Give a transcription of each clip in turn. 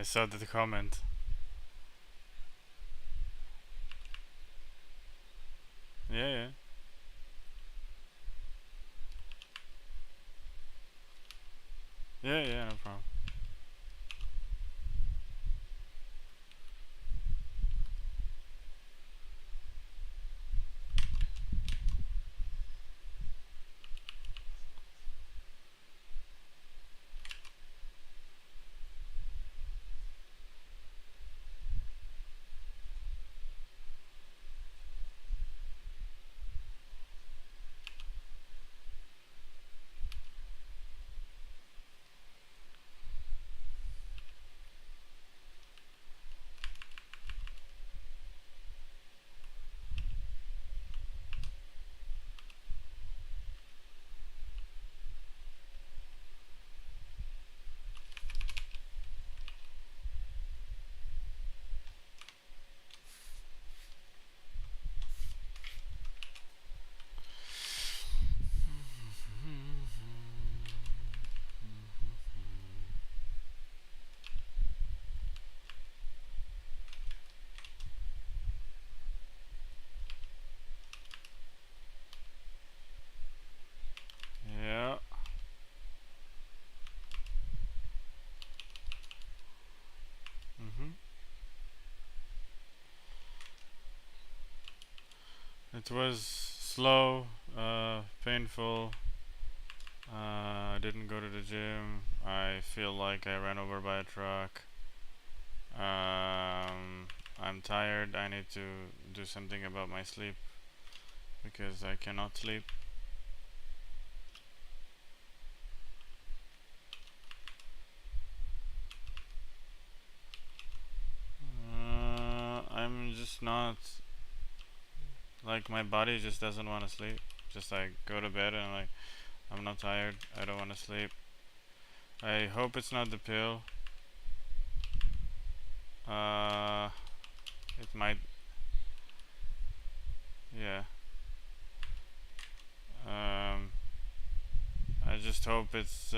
I saw the comment. Yeah, yeah. Yeah, yeah, no problem. Yeah. Mhm. It was slow, painful. I didn't go to the gym. I feel like I ran over by a truck. I'm tired. I need to do something about my sleep because I cannot sleep. I'm just not like my body just doesn't want to sleep. Just like go to bed and like I'm not tired. I don't want to sleep. I hope it's not the pill. Uh, it might. Yeah. Um, I just hope it's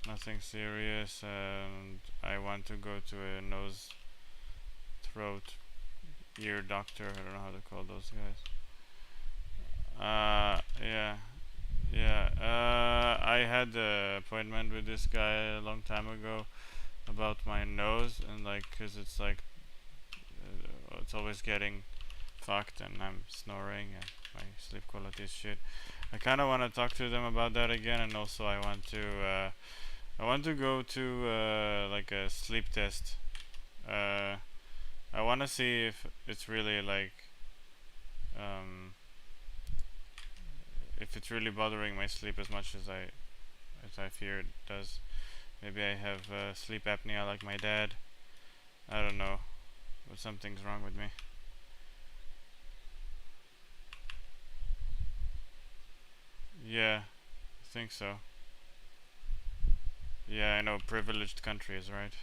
nothing serious, and I want to go to a nose, throat, ear doctor. I don't know how to call those guys. Yeah, yeah. I had an appointment with this guy a long time ago about my nose, and like, cause it's like, it's always getting fucked, and I'm snoring, and my sleep quality is shit. I kind of want to talk to them about that again, and also I want to go to like a sleep test. Uh, I want to see if it's really like um, if it's really bothering my sleep as much as I fear it does. Maybe I have sleep apnea like my dad. I don't know, but something's wrong with me. Yeah, I think so. Yeah, I know privileged countries, right?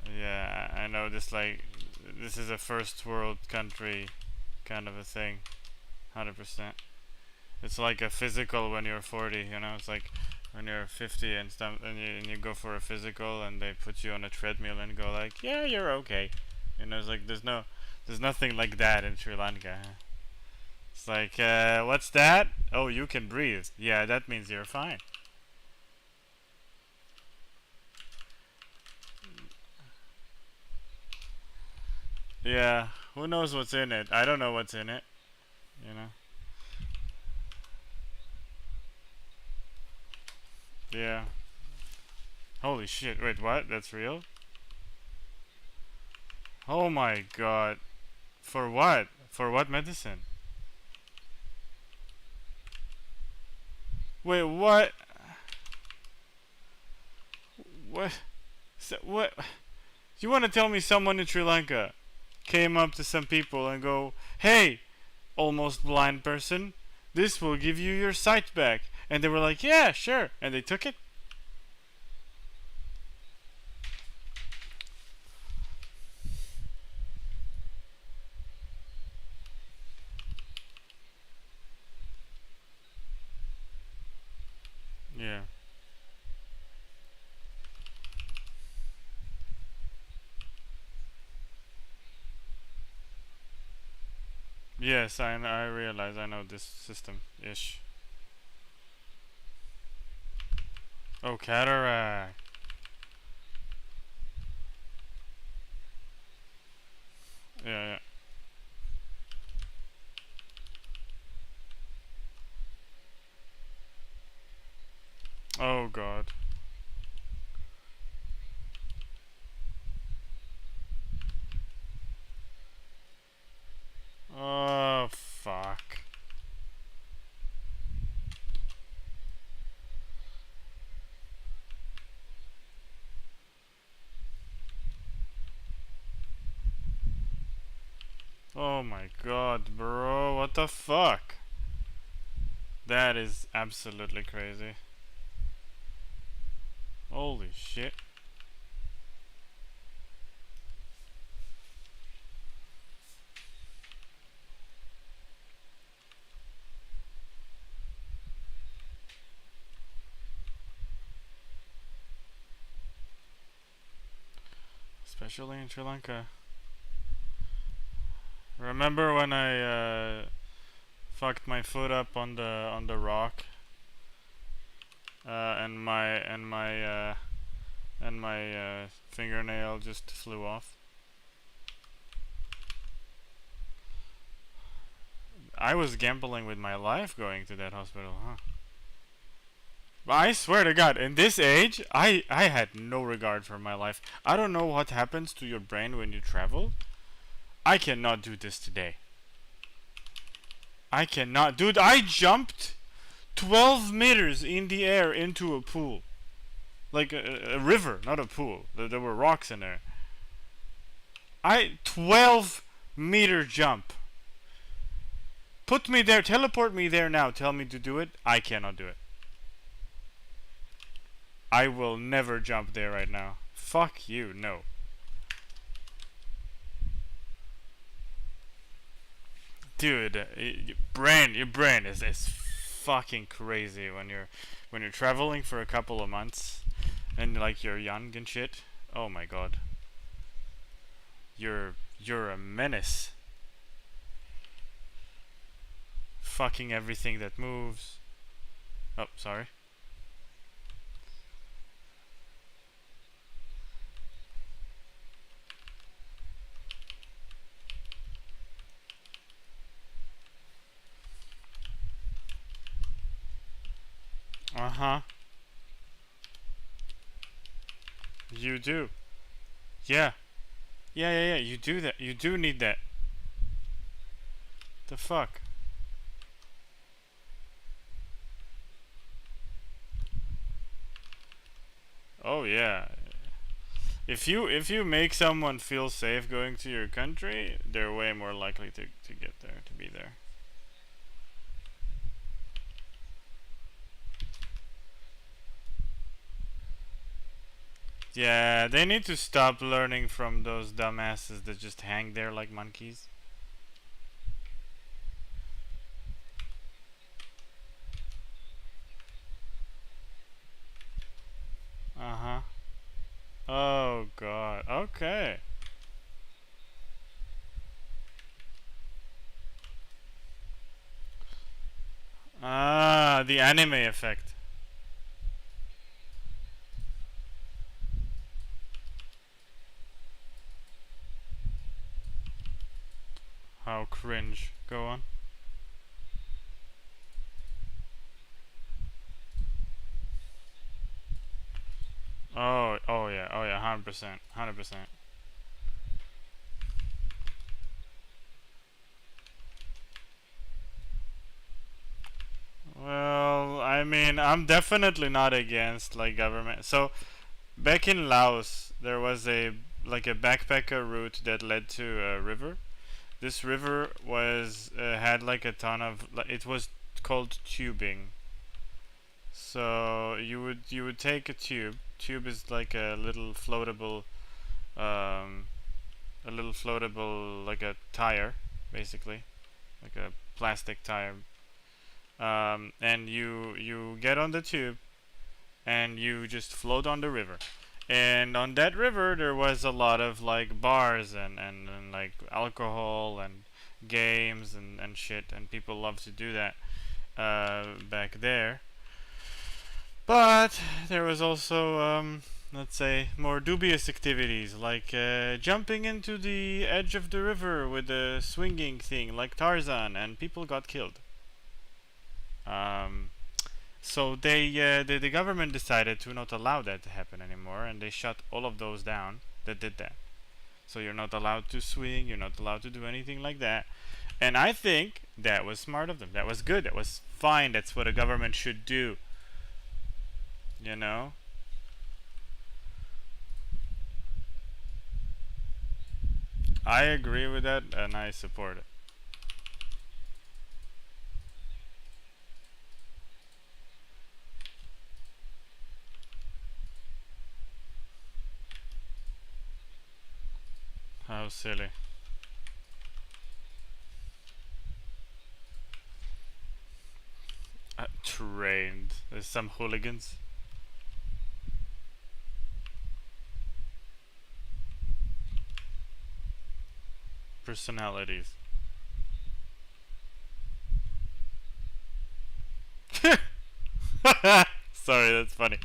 Yeah, I know this like this is a first world country kind of a thing. 100%. It's like a physical when you're 40, you know? It's like when you're 50 and stuff and you go for a physical and they put you on a treadmill and go like, "Yeah, you're okay." You know, it's like there's nothing like that in Sri Lanka. It's like, what's that? Oh, you can breathe. Yeah, that means you're fine. Yeah, who knows what's in it? I don't know what's in it, you know? Yeah. Holy shit. Wait, what? That's real? Oh my god. For what? For what medicine? Wait, what? What? What? You want to tell me someone in Sri Lanka came up to some people and go, "Hey, almost blind person, this will give you your sight back." And they were like, "Yeah, sure." And they took it? Yeah. Yes, I realize I know this system ish. Oh, cataract. Yeah, yeah. Oh god. Oh fuck. Oh my god, bro. What the fuck? That is absolutely crazy. Holy shit. Especially in Sri Lanka. Remember when I fucked my foot up on the rock, and my fingernail just flew off. I was gambling with my life going to that hospital, huh? But I swear to God, in this age, I had no regard for my life. I don't know what happens to your brain when you travel. I cannot do this today. I cannot. Dude, I jumped 12 meters in the air into a pool. Like a river, not a pool. There were rocks in there. 12-meter jump. Put me there, teleport me there now. Tell me to do it. I cannot do it. I will never jump there right now. Fuck you, no. Dude, your brain is fucking crazy when you're traveling for a couple of months and like you're young and shit. Oh my god. You're a menace. Fucking everything that moves. Oh, sorry. Uh-huh. You do. Yeah. Yeah. You do that. You do need that. The fuck? Oh yeah. If you make someone feel safe going to your country, they're way more likely to get there, to be there. Yeah, they need to stop learning from those dumbasses that just hang there like monkeys. Uh-huh. Oh god. Okay. Ah, the anime effect. How cringe. Go on. Oh yeah, 100%, 100%. Well, I mean, I'm definitely not against like government. So back in Laos, there was a like a backpacker route that led to a river. This river was had like a ton of it was called tubing. So you would take a tube. Tube is like um, a little floatable like a tire, basically, like a plastic tire. And you get on the tube and you just float on the river. And on that river there was a lot of like bars and like alcohol games and shit, and people love to do that back there. But there was also, let's say, more dubious activities, like jumping into the edge of the river with a swinging thing, like Tarzan, and people got killed. Um, so the government decided to not allow that to happen anymore, and they shut all of those down that did that. So you're not allowed to swing, you're not allowed to do anything like that. And I think that was smart of them. That was good. That was fine. That's what a government should do. You know? I agree with that and I support it. How silly. Trained. There's some hooligans. Personalities. Sorry, that's funny.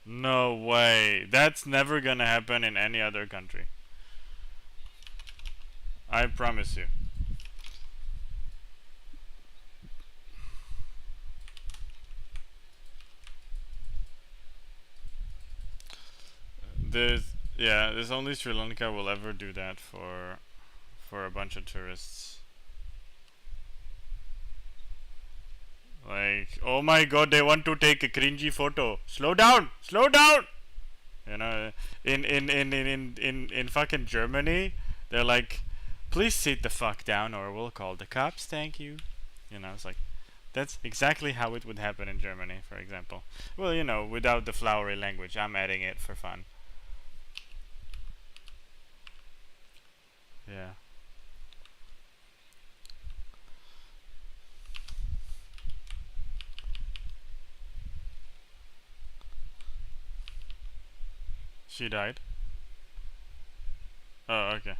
No way. That's never gonna happen in any other country. I promise you. There's yeah, there's only Sri Lanka will ever do that for a bunch of tourists. Like, oh my god, they want to take a cringy photo. Slow down, slow down. You know, in fucking Germany, they're like, please sit the fuck down or we'll call the cops. Thank you. You know, it's like that's exactly how it would happen in Germany, for example. Well, you know, without the flowery language, I'm adding it for fun. Yeah. She died. Oh, okay.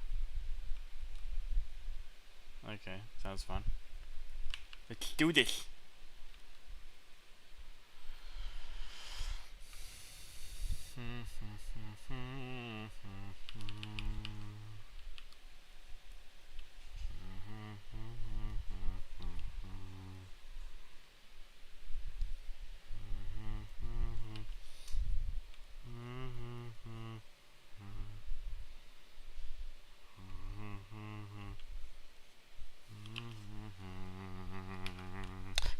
Okay, sounds fun. Let's do this.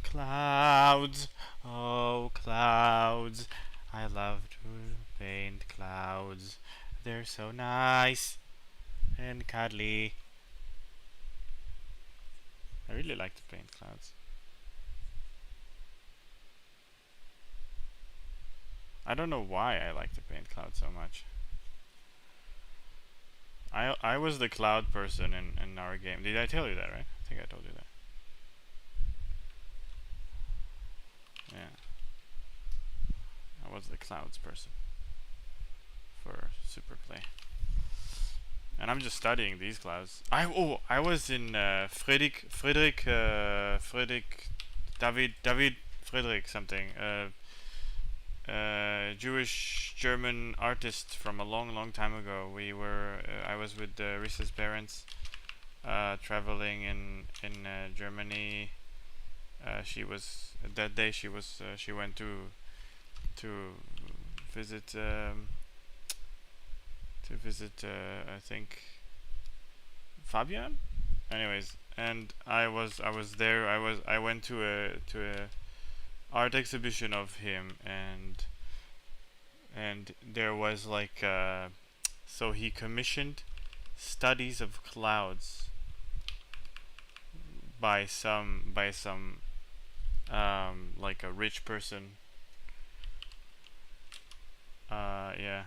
Clouds, oh clouds, I love to paint clouds. They're so nice and cuddly. I really like to paint clouds. I don't know why I like to paint clouds so much. I was the cloud person in our game. Did I tell you that, right? I think I told you that. Yeah. I was the clouds person for Super Play. And I'm just studying these clouds. I was in Friedrich David Friedrich something. Jewish German artist from a long time ago. I was with Risa's parents, traveling in Germany. She was that day. She went to visit I think Fabian. Anyways, and I was there. I went to a art exhibition of him, and there was like so he commissioned studies of clouds by some like a rich person. Yeah,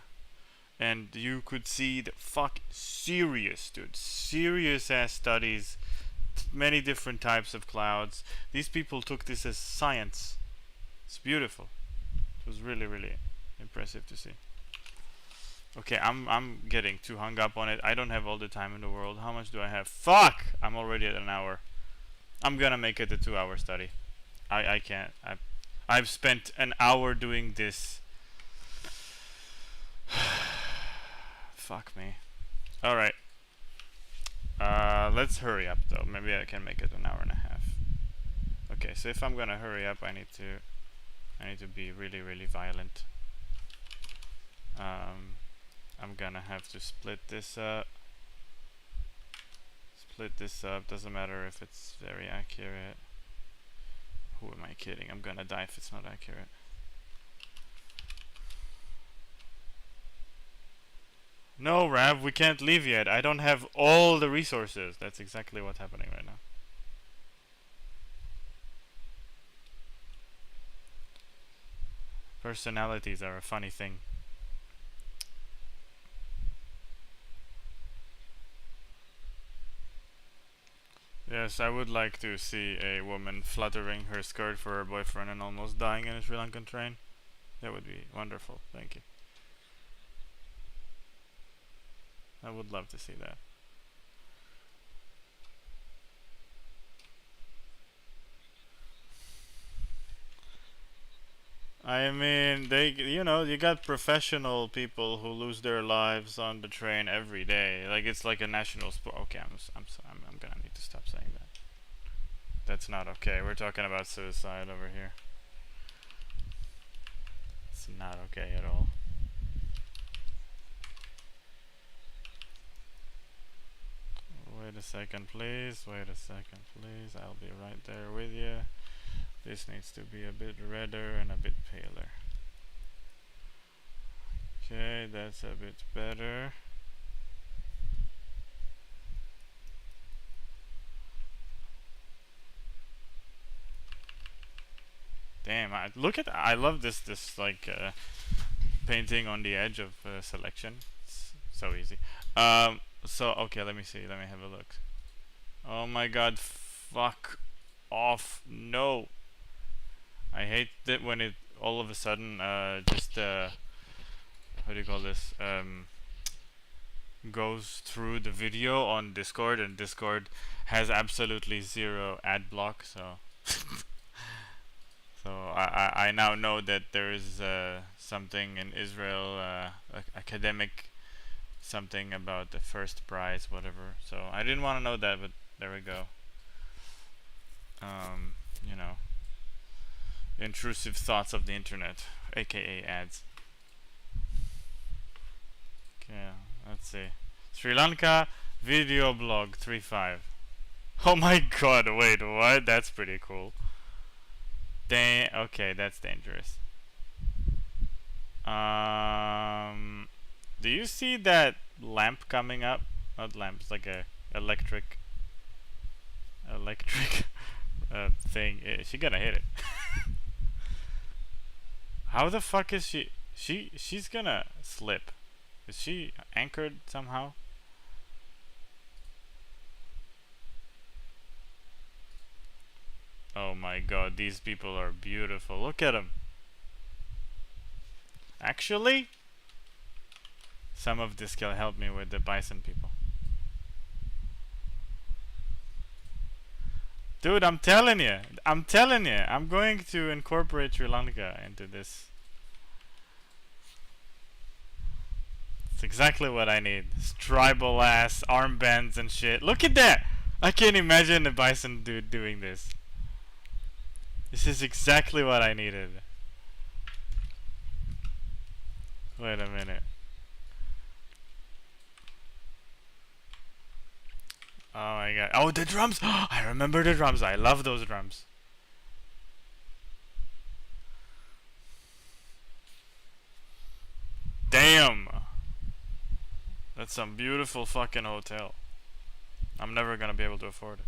and you could see the fuck serious, dude, serious ass studies, many different types of clouds. These people took this as science. It's beautiful. It was really impressive to see. Okay, I'm getting too hung up on it. I don't have all the time in the world. How much do I have? Fuck! I'm already at an hour. I'm gonna make it a 2-hour study. I can't. I've spent an hour doing this. Fuck me. Alright. Let's hurry up though. Maybe I can make it an hour and a half. Okay, so if I'm gonna hurry up, I need to be really, really violent. I'm gonna have to split this up. Doesn't matter if it's very accurate. Who am I kidding? I'm gonna die if it's not accurate. No, Rav, we can't leave yet. I don't have all the resources. That's exactly what's happening right now. Personalities are a funny thing. Yes, I would like to see a woman fluttering her skirt for her boyfriend and almost dying in a Sri Lankan train. That would be wonderful. Thank you. I would love to see that. I mean, you got professional people who lose their lives on the train every day. Like it's like a national sport. Okay, I'm gonna need to stop saying that. That's not okay. We're talking about suicide over here. It's not okay at all. Wait a second, please. Wait a second, please. I'll be right there with you. This needs to be a bit redder and a bit paler. Okay, that's a bit better. Damn, I love this like painting on the edge of selection. It's so easy. So okay, let me see. Let me have a look. Oh my god, fuck off. No. I hate that when it all of a sudden just how do you call this? Goes through the video on Discord, and Discord has absolutely zero ad block, so so I now know that there is something in Israel, academic something about the first prize, whatever. So I didn't want to know that, but there we go. You know, intrusive thoughts of the internet, aka ads. Okay, let's see. Sri Lanka video blog 3.5. Oh my god, wait, what? That's pretty cool. Okay, that's dangerous. Do you see that lamp coming up? Not lamp, it's like a electric thing. Is she gonna hit it? How the fuck is she? She's gonna slip. Is she anchored somehow? Oh my god, these people are beautiful. Look at them. Actually, some of this can help me with the bison people. Dude, I'm telling you. I'm going to incorporate Sri Lanka into this. It's exactly what I need. This tribal ass armbands and shit. Look at that! I can't imagine a bison dude doing this. This is exactly what I needed. Wait a minute. Oh my god. Oh, the drums! I remember the drums. I love those drums. Damn! That's some beautiful fucking hotel. I'm never gonna be able to afford it.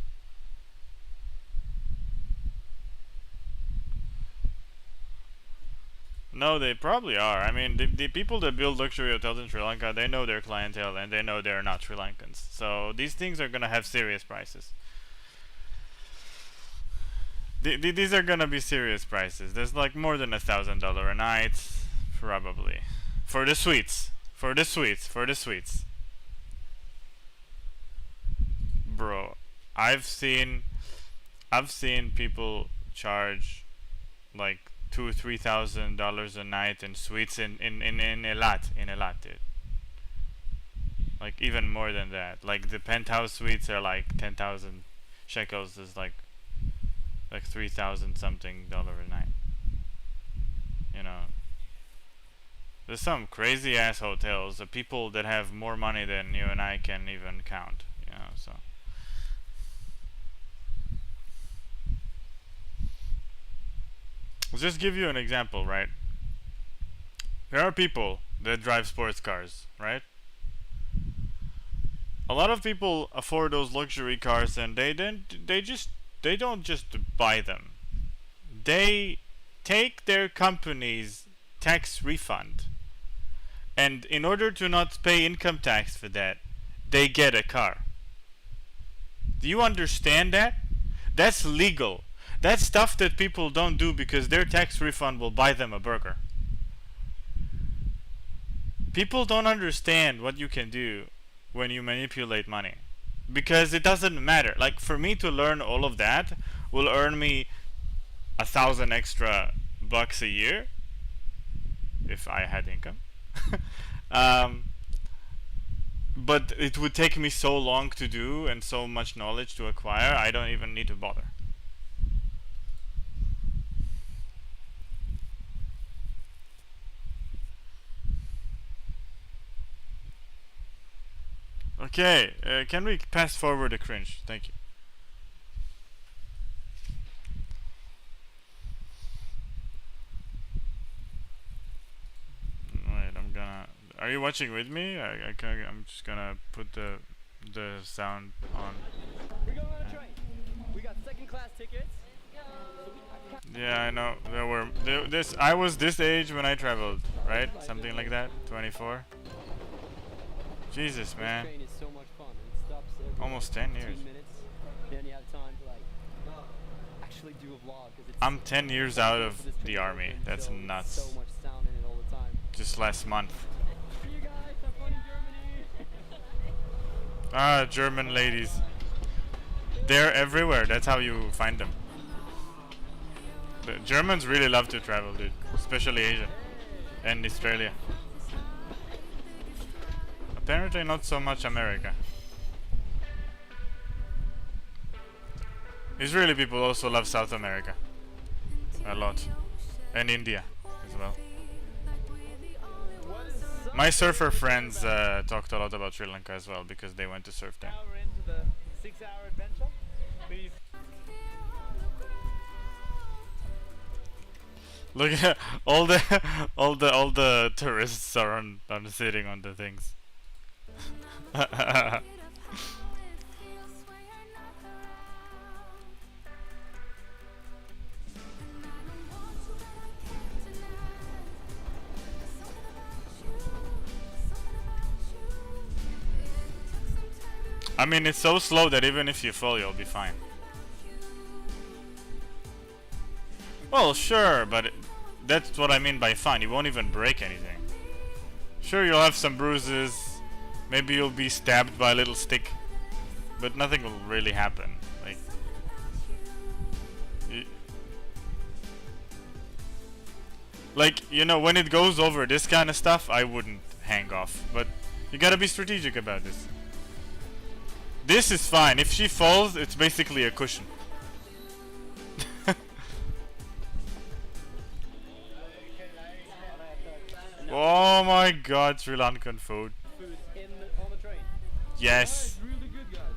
No, they probably are. I mean, the people that build luxury hotels in Sri Lanka, they know their clientele and they know they're not Sri Lankans. So these things are gonna have serious prices. These are gonna be serious prices. There's like more than $1,000 a night, probably, for the suites. For the sweets, for the sweets. Bro, I've seen people charge like $2,000-3,000 a night in suites in Eilat, dude. Like even more than that. Like the penthouse suites are like 10,000 shekels is like 3,000 something dollar a night. You know. There's some crazy ass hotels, the people that have more money than you and I can even count, you know, so I'll just give you an example, right? There are people that drive sports cars, right? A lot of people afford those luxury cars and they don't just buy them. They take their company's tax refund, and in order to not pay income tax for that, they get a car. Do you understand that? That's legal. That's stuff that people don't do because their tax refund will buy them a burger. People don't understand what you can do when you manipulate money, because it doesn't matter. Like for me to learn all of that will earn me 1,000 extra bucks a year if I had income. But it would take me so long to do and so much knowledge to acquire, I don't even need to bother. Okay, can we pass forward the cringe? Thank you. Wait, are you watching with me? I'm just gonna put the sound on. We're going on a train. We got second class tickets. Yeah, I know. I was this age when I traveled, right? Something like that. 24. Jesus, man. This train is so much fun. It stops every Almost 10 years. 15 minutes. Then you have time to like actually do a vlog, 'cause it's I'm 10 years out for of this the train army. and That's so nuts. much sound in it all the time. Just last month. See you guys. Have fun in Germany. Ah, German ladies. They're everywhere. That's how you find them. The Germans really love to travel, dude. Especially Asia and Australia. Apparently not so much America. Israeli people also love South America. A lot. And India as well. My surfer friends talked a lot about Sri Lanka as well because they went to surf there. Now we're into the 6-hour adventure. Please. Look at all the tourists are on sitting on the things. I mean, it's so slow that even if you fall, you'll be fine. Well, sure, but that's what I mean by fine. You won't even break anything. Sure, you'll have some bruises. Maybe you'll be stabbed by a little stick, but nothing will really happen. Like, you know, when it goes over this kind of stuff, I wouldn't hang off. But you gotta be strategic about this. This is fine. If she falls, it's basically a cushion. Oh my god, Sri Lankan food. Food on the train. Yes. It's really good, guys.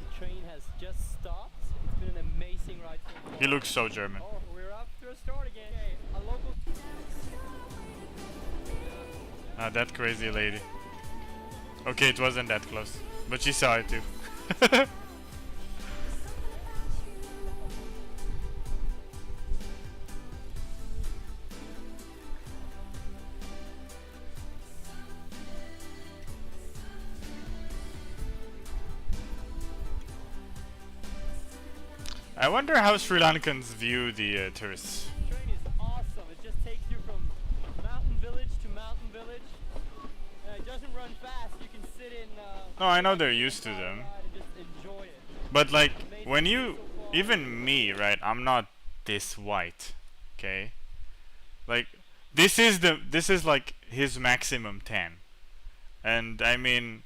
The train has just stopped. It's been an amazing ride. He looks so German. Oh, we're up to a start again. Okay, a local. Ah, that crazy lady. Okay, it wasn't that close, but she saw it too. I wonder how Sri Lankans view the tourists. The train is awesome. It just takes you from mountain village to mountain village. doesn't run fast. You can sit in. No, I know they're used to them. And just enjoy it. But like when you, even me, right? I'm not this white, okay? Like this is like his maximum tan, and I mean,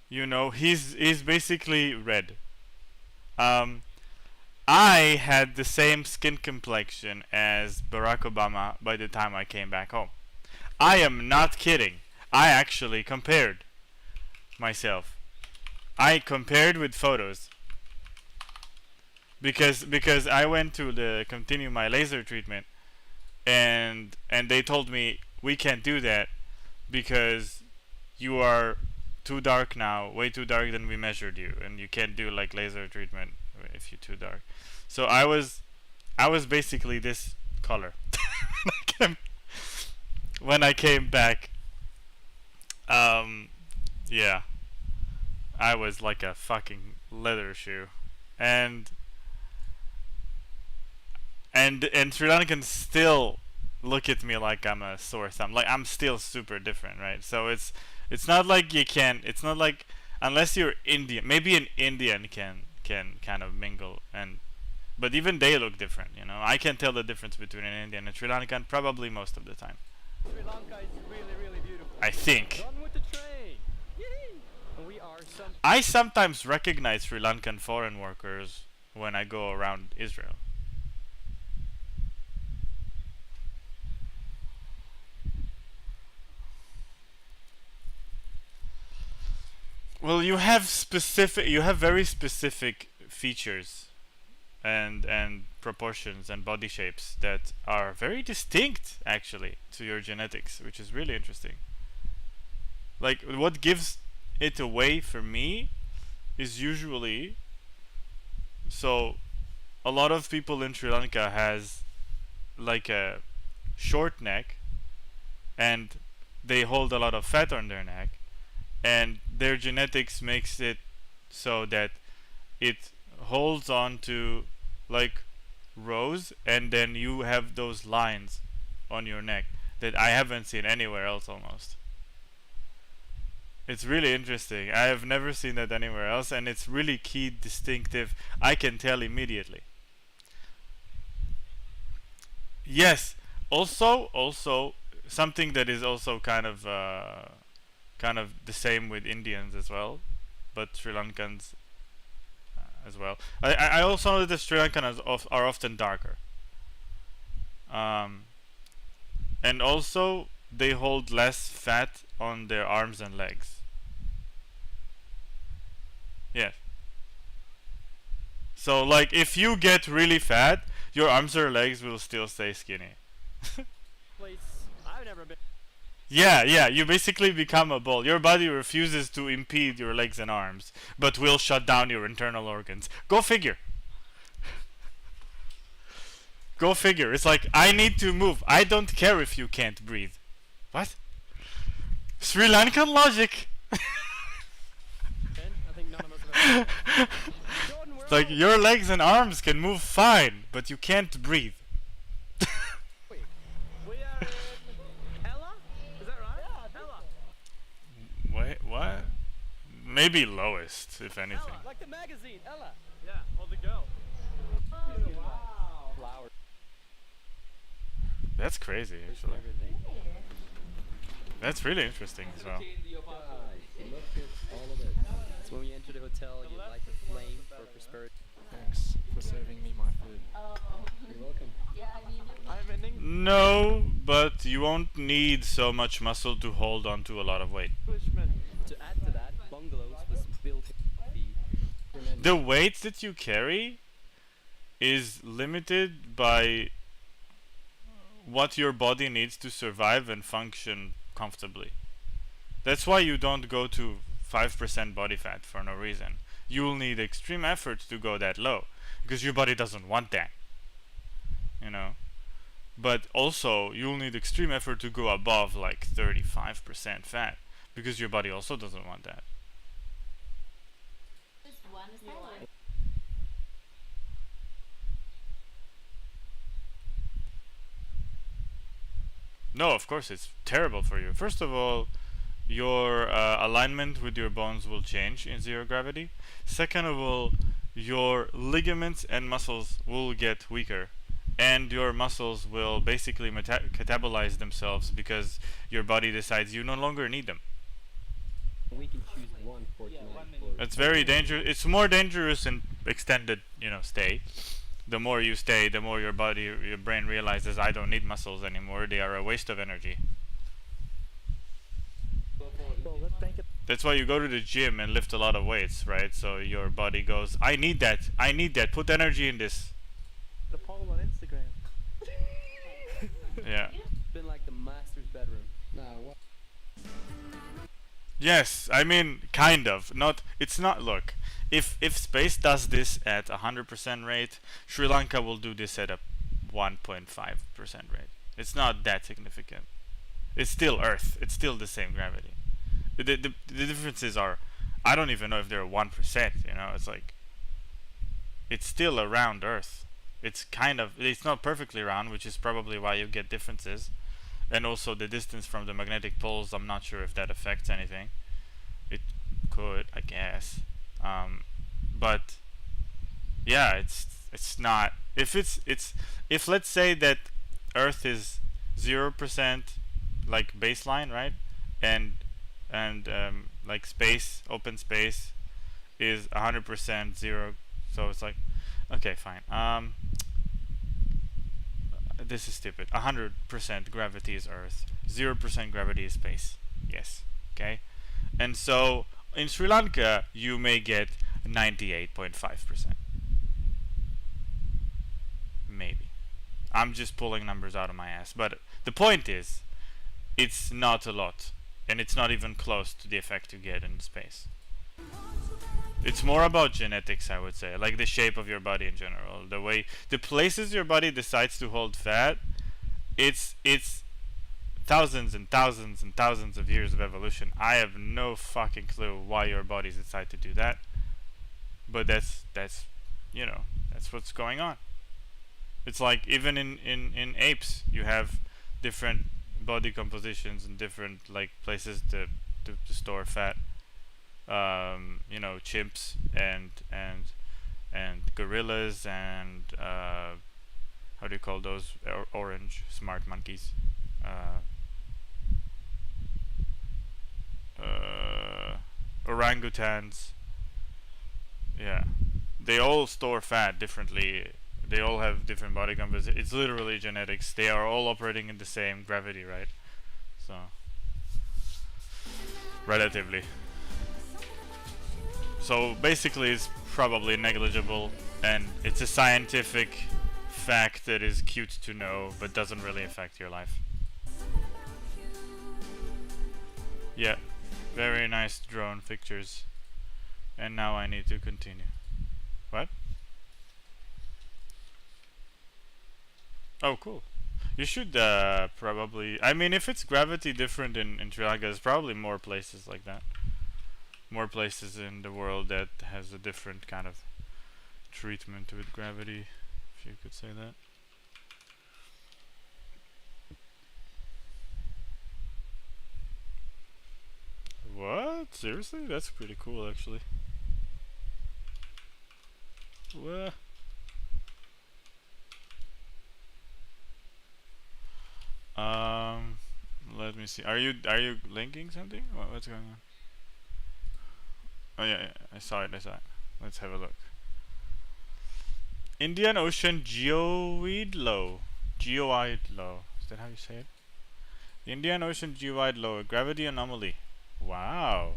you know, he's basically red. I had the same skin complexion as Barack Obama by the time I came back home. I am not kidding. I actually compared myself. I compared with photos because I went to continue my laser treatment, and they told me we can't do that because you are too dark now, way too dark than we measured you, and you can't do like laser treatment if you're too dark. So I was basically this color when I came back. Yeah, I was like a fucking leather shoe, and Sri Lankans still look at me like I'm a sore thumb. Like I'm still super different, right? So it's not like you can. It's not like unless you're Indian. Maybe an Indian can kind of mingle, but even they look different. You know, I can tell the difference between an Indian and Sri Lankan probably most of the time. Sri Lanka is really, really beautiful. I think. Run with the train. Yee! And we are some. I sometimes recognize Sri Lankan foreign workers when I go around Israel. Well, you have very specific features and proportions and body shapes that are very distinct actually to your genetics, which is really interesting. Like what gives it away for me is usually, so a lot of people in Sri Lanka has like a short neck and they hold a lot of fat on their neck, and their genetics makes it so that it holds on to like rows, and then you have those lines on your neck that I haven't seen anywhere else almost. It's really interesting. I have never seen that anywhere else, and it's really key distinctive. I can tell immediately. Yes. Also something that is also kind of the same with Indians as well, but Sri Lankans as well. I also know that the Sri Lankans are often darker. And also they hold less fat on their arms and legs. Yes. So like if you get really fat, your arms or legs will still stay skinny. Place I've never been. Yeah, you basically become a ball. Your body refuses to impede your legs and arms, but will shut down your internal organs. Go figure. Go figure. It's like, I need to move. I don't care if you can't breathe. What? Sri Lankan logic. I think none of us have ever. Jordan, It's like, your legs and arms can move fine, but you can't breathe. We are in Ella? Is that right? Yeah, Ella. Wait, what? Maybe lowest, if anything. Ella, like the magazine, Ella. Yeah, or the girl. Wow. Flowers. That's crazy, actually. That's really interesting as well. Look at all of it. So when we enter the hotel, you light the flame for prosperity. Thanks for serving me my food. You're welcome. I'm an No, but you won't need so much muscle to hold on to a lot of weight. Englishman. To add to that, bungalows was built in The weight that you carry is limited by what your body needs to survive and function comfortably. That's why you don't go to 5% body fat for no reason. You will need extreme effort to go that low because your body doesn't want that. You know? But also, you'll need extreme effort to go above like 35% fat because your body also doesn't want that. Just one salad. No, of course it's terrible for you. First of all, your alignment with your bones will change in zero gravity. Second of all, your ligaments and muscles will get weaker, and your muscles will basically catabolize themselves because your body decides you no longer need them. We can choose one for tonight. It's very dangerous. It's more dangerous in extended, stay. The more you stay, the more your brain realizes I don't need muscles anymore. They are a waste of energy. That's why you go to the gym and lift a lot of weights, right? So your body goes, I need that. I need that. Put energy in this. The poll on Instagram. Yeah. It's been like the master's bedroom. Nah, what? Yes, I mean, kind of. Not. It's not. Look, if space does this at 100% rate, Sri Lanka will do this at a 1.5% rate. It's not that significant. It's still Earth. It's still the same gravity. The differences are, I don't even know if they're 1%. It's like, it's still around Earth. It's not perfectly round, which is probably why you get differences. And also the distance from the magnetic poles, I'm not sure if that affects anything. It could, I guess. But yeah, it's not. If let's say that Earth is 0% like baseline, right? And like space, open space is 100% zero. So it's like, okay, fine. This is stupid. 100% gravity is Earth. 0% gravity is space. Yes. Okay. And so in Sri Lanka, you may get 98.5%. Maybe. I'm just pulling numbers out of my ass. But the point is, it's not a lot. And it's not even close to the effect you get in space. It's more about genetics, I would say, like the shape of your body in general, the places your body decides to hold fat. It's thousands and thousands and thousands of years of evolution. I have no fucking clue why your bodies decide to do that, but that's what's going on. It's like even in apes, you have different body compositions and different like places to store fat. Chimps and gorillas and how do you call those orange smart monkeys? Orangutans. Yeah, they all store fat differently. They all have different body composition. It's literally genetics. They are all operating in the same gravity, right? So relatively. So basically it's probably negligible, and it's a scientific fact that is cute to know but doesn't really affect your life. Yeah, very nice drone pictures. And now I need to continue. What? Oh, cool. You should probably, I mean, if it's gravity different in Sri Lanka, there's probably more places like that. More places in the world that has a different kind of treatment with gravity, if you could say that. What? Seriously? That's pretty cool, actually. What? Let me see. Are you linking something? What's going on? Oh yeah, I saw it. Let's have a look. Indian Ocean geoid low. Geoid low. Is that how you say it? The Indian Ocean geoid low, a gravity anomaly. Wow.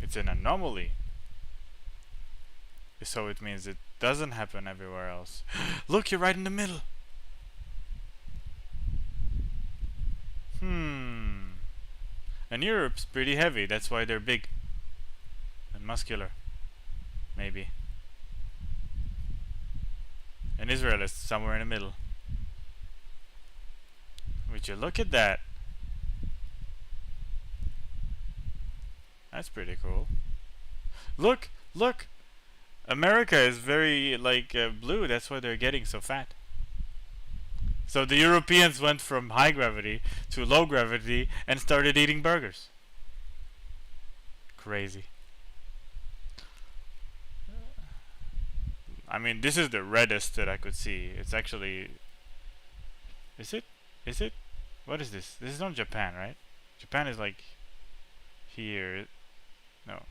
It's an anomaly. So it means it doesn't happen everywhere else. Look, you're right in the middle. And Europe's pretty heavy. That's why they're big. And muscular. Maybe. And Israel is somewhere in the middle. Would you look at that? That's pretty cool. Look! Look! America is very like blue. That's why they're getting so fat. So the Europeans went from high gravity to low gravity and started eating burgers. crazy. I mean, this is the reddest that I could see. It's actually... Is it? Is it? What is this? This is not Japan, right? Japan is like... Here. No.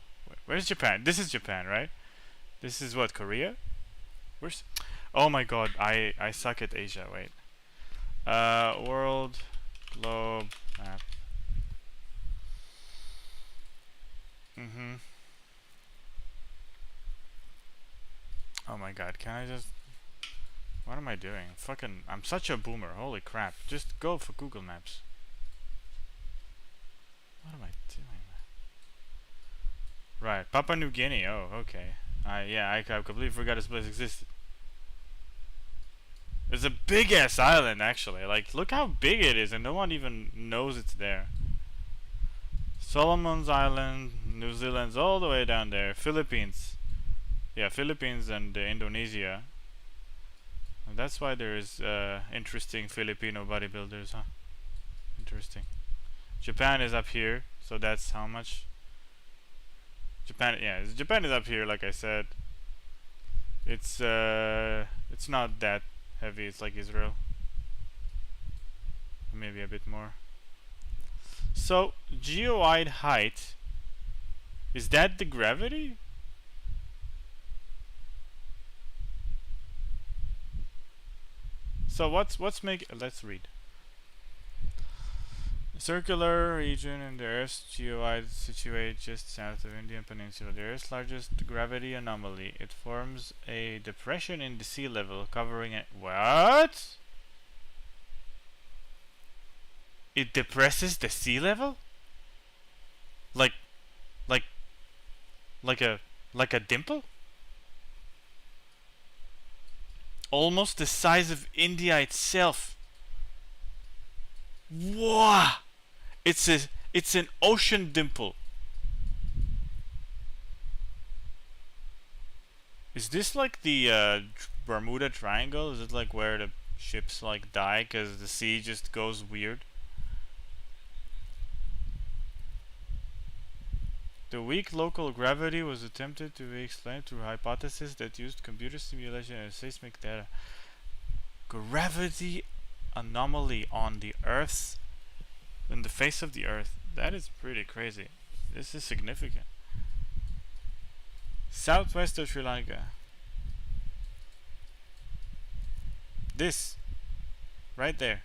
Where's Japan? This is Japan, right? This is what, Korea? Where's... Oh my god, I suck at Asia, wait. World globe map. Oh my god, can I just... What am I doing? Fucking... I'm such a boomer, holy crap. Just go for Google Maps. What am I doing? Right, Papua New Guinea, oh, okay. Yeah, I completely forgot this place existed. It's a big ass island, actually. Like, look how big it is, and no one even knows it's there. Solomon's Island, New Zealand's all the way down there. Philippines. Yeah, Philippines and Indonesia. And that's why there's interesting Filipino bodybuilders, huh? Interesting. Japan is up here, so that's how much? Japan, yeah, Japan is up here, like I said. It's not that heavy. It's like Israel, maybe a bit more. So geoid height, is that the gravity? So what's make... Let's read. Circular region in the Earth's geoid situated just south of Indian Peninsula. The Earth's largest gravity anomaly. It forms a depression in the sea level covering it. What? It depresses the sea level? Like a dimple? Almost the size of India itself. Wow! It's an ocean dimple. Is this like the Bermuda Triangle? Is it like where the ships like die because the sea just goes weird? The weak local gravity was attempted to be explained through hypotheses that used computer simulation and seismic data. Gravity anomaly on the Earth's... in the face of the Earth. That is pretty crazy. This is significant. Southwest of Sri Lanka. This. Right there.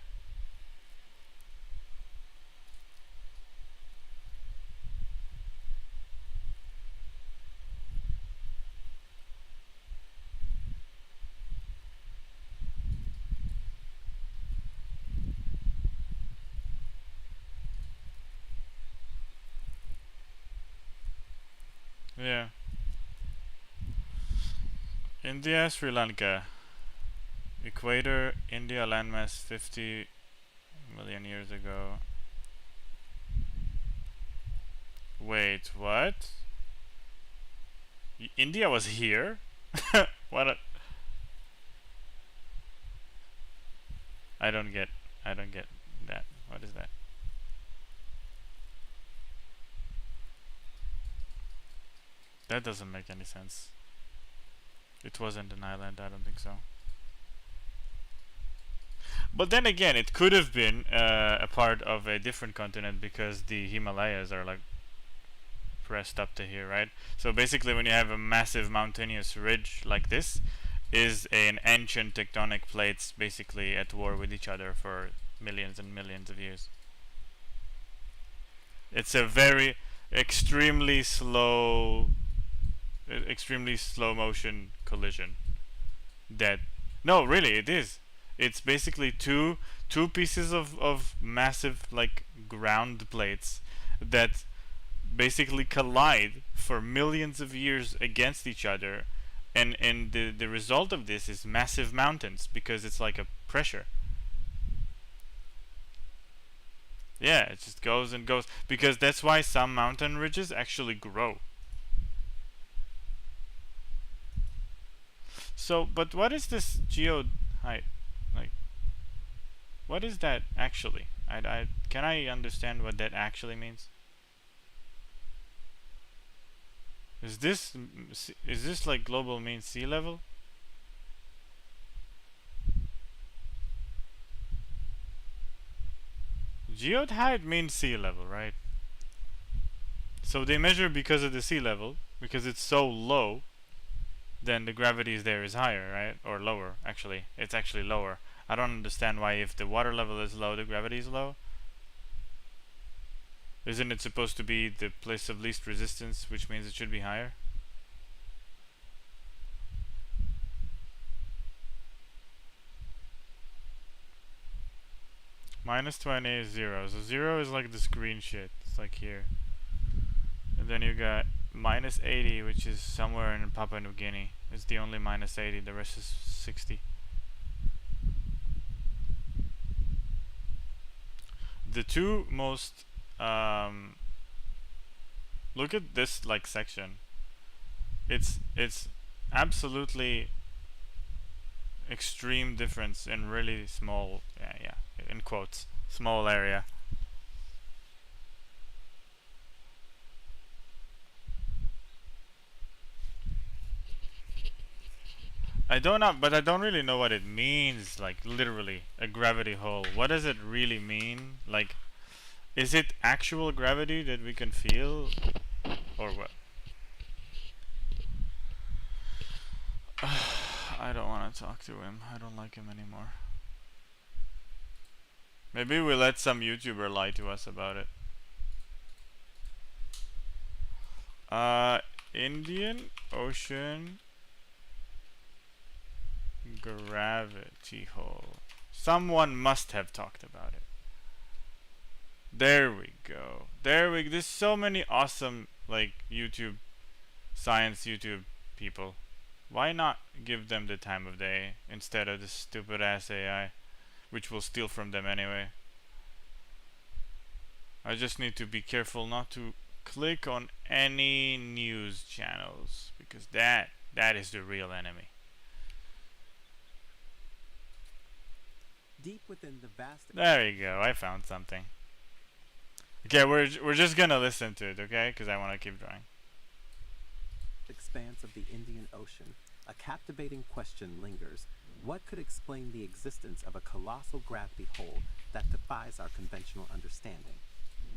Yeah. India, Sri Lanka. Equator, India landmass 50 million years ago. Wait, what? India was here? What a... I don't get that. What is that? That doesn't make any sense. It wasn't an island, I don't think so. But then again, it could have been a part of a different continent because the Himalayas are like pressed up to here, right? So basically when you have a massive mountainous ridge like this, is an ancient tectonic plates basically at war with each other for millions and millions of years. It's a very extremely slow motion collision. That... No, really, it is. It's basically two pieces of massive like ground plates that basically collide for millions of years against each other, and the result of this is massive mountains because it's like a pressure. Yeah, it just goes and goes because that's why some mountain ridges actually grow. So, but what is this geo height? Like, what is that actually? Can I understand what that actually means? Is this like global mean sea level? Geotide means sea level, right? So they measure because of the sea level, because it's so low, then the gravity there is higher, right? Or lower, actually. It's actually lower. I don't understand why if the water level is low, the gravity is low. Isn't it supposed to be the place of least resistance, which means it should be higher? Minus 20 is 0. So 0 is like the screen shit. It's like here. And then you got minus 80, which is somewhere in Papua New Guinea. It's the only minus 80. The rest is 60. The two most... look at this like section. It's absolutely extreme difference in really small, in quotes, small area. I don't know, but I don't really know what it means, like literally a gravity hole. What does it really mean? Like, is it actual gravity that we can feel, or what? I don't want to talk to him. I don't like him anymore. Maybe we let some YouTuber lie to us about it. Indian Ocean gravity hole. Someone must have talked about it. There we go. There's so many awesome like science YouTube people. Why not give them the time of day instead of this stupid ass AI, which will steal from them anyway? I just need to be careful not to click on any news channels, because that is the real enemy. Deep within the vast... There you go. I found something. Okay, we're just gonna listen to it, okay? Because I want to keep drawing. expanse of the Indian Ocean, a captivating question lingers. What could explain the existence of a colossal gravity hole that defies our conventional understanding?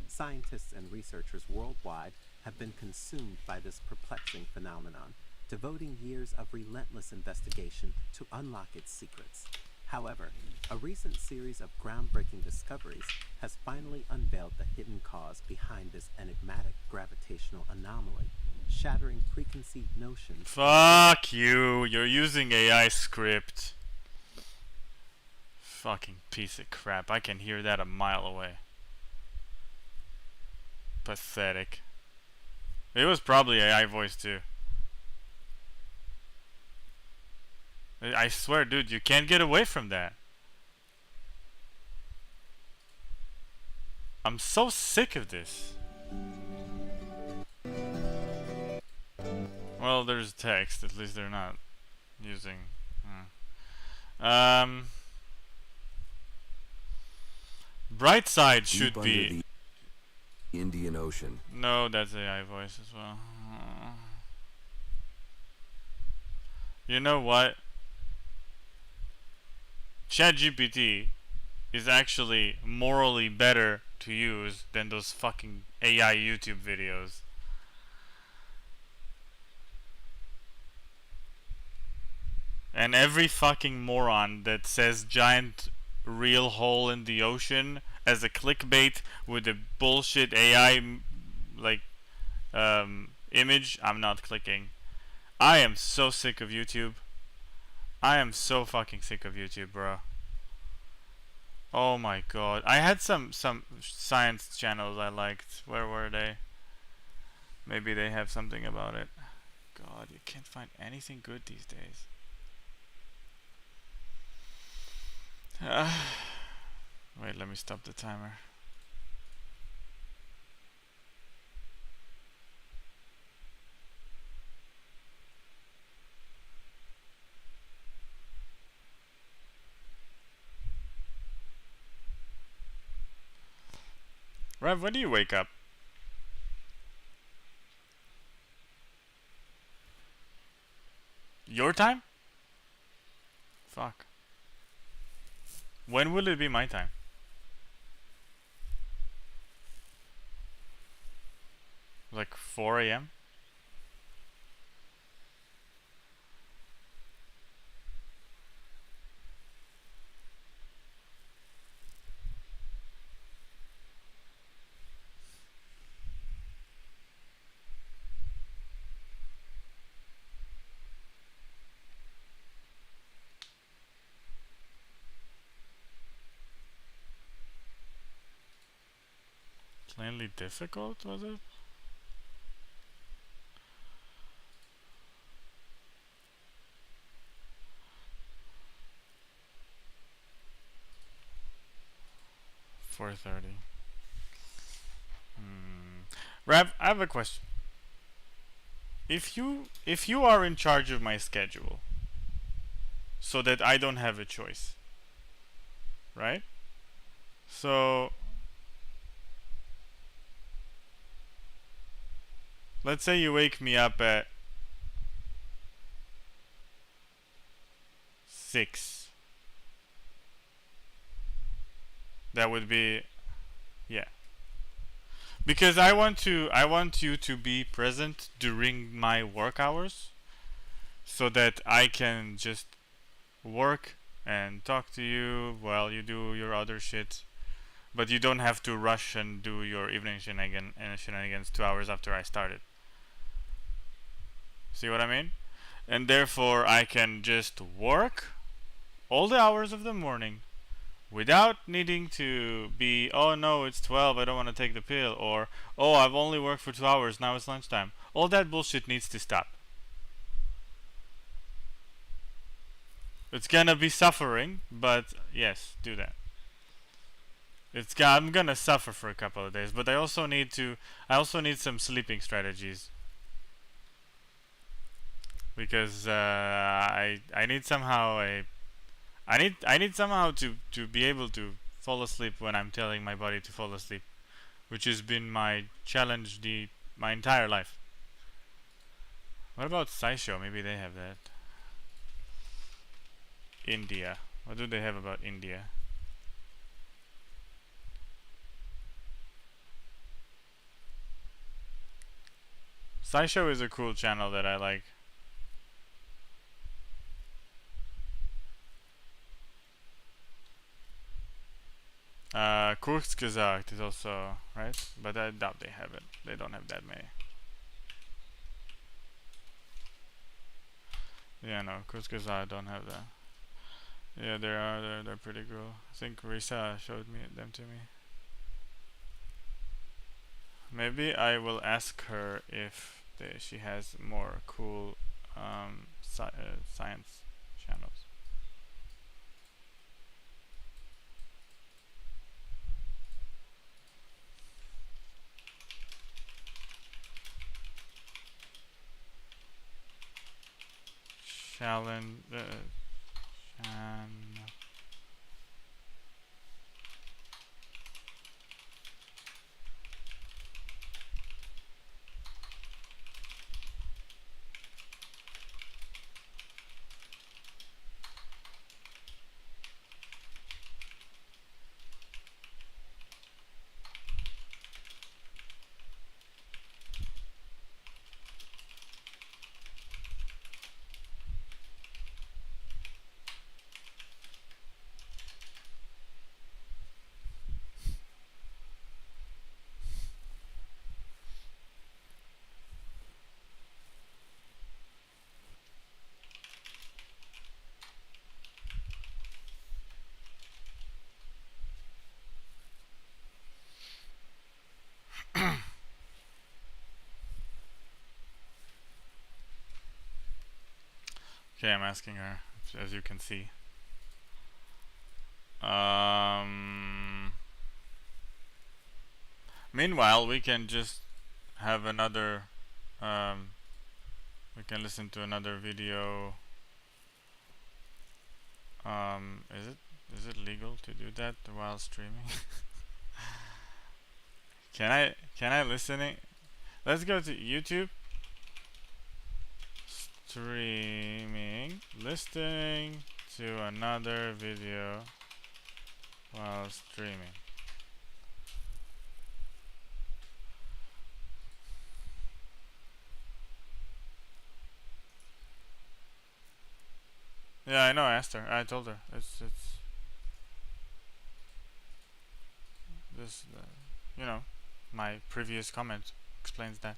Scientists and researchers worldwide have been consumed by this perplexing phenomenon, devoting years of relentless investigation to unlock its secrets. However, a recent series of groundbreaking discoveries has finally unveiled the hidden cause behind this enigmatic gravitational anomaly, shattering preconceived notions. Fuck you, you're using AI script. Fucking piece of crap, I can hear that a mile away. Pathetic. It was probably AI voice too. I swear, dude, you can't get away from that. I'm so sick of this. Well, there's text. At least they're not using. Bright side should Deep be. under the Indian Ocean. No, that's AI voice as well. You know what? ChatGPT is actually morally better to use than those fucking AI YouTube videos. And every fucking moron that says giant real hole in the ocean as a clickbait with a bullshit AI like image, I'm not clicking. I am so sick of YouTube. I am so fucking sick of YouTube, bro. Oh my god. I had some science channels I liked. Where were they? Maybe they have something about it. God, you can't find anything good these days. Wait, let me stop the timer. Rev, when do you wake up? Your time? Fuck. When will it be my time? Like 4 a.m.? Plainly difficult, was it? $4:30. Rav, I have a question. If you are in charge of my schedule, so that I don't have a choice, right? So let's say you wake me up at 6. That would be, yeah. Because I want you to be present during my work hours, so that I can just work and talk to you while you do your other shit. But you don't have to rush and do your evening shenanigans 2 hours after I started. See what I mean? And therefore I can just work all the hours of the morning without needing to be, oh no, it's 12, I don't want to take the pill, or oh, I've only worked for 2 hours, now it's lunchtime. All that bullshit needs to stop. It's gonna be suffering, but yes, do that. I'm gonna suffer for a couple of days, but I also need some sleeping strategies. Because I need somehow I need somehow to be able to fall asleep when I'm telling my body to fall asleep, which has been my challenge my entire life. What about SciShow? Maybe they have that. India. What do they have about India? SciShow is a cool channel that I like. Kurzgesagt is also, right? But I doubt they have it. They don't have that many. Yeah, no, Kurzgesagt don't have that. Yeah, they're pretty cool. I think Risa showed them to me. Maybe I will ask her if she has more cool science channels. Challenge. Okay, I'm asking her, as you can see. Meanwhile, we can just have another. We can listen to another video. Is it legal to do that while streaming? Can I listen it? Let's go to YouTube. streaming, listening to another video while streaming. Yeah, I know. I asked her. I told her. It's this. You know, my previous comment explains that.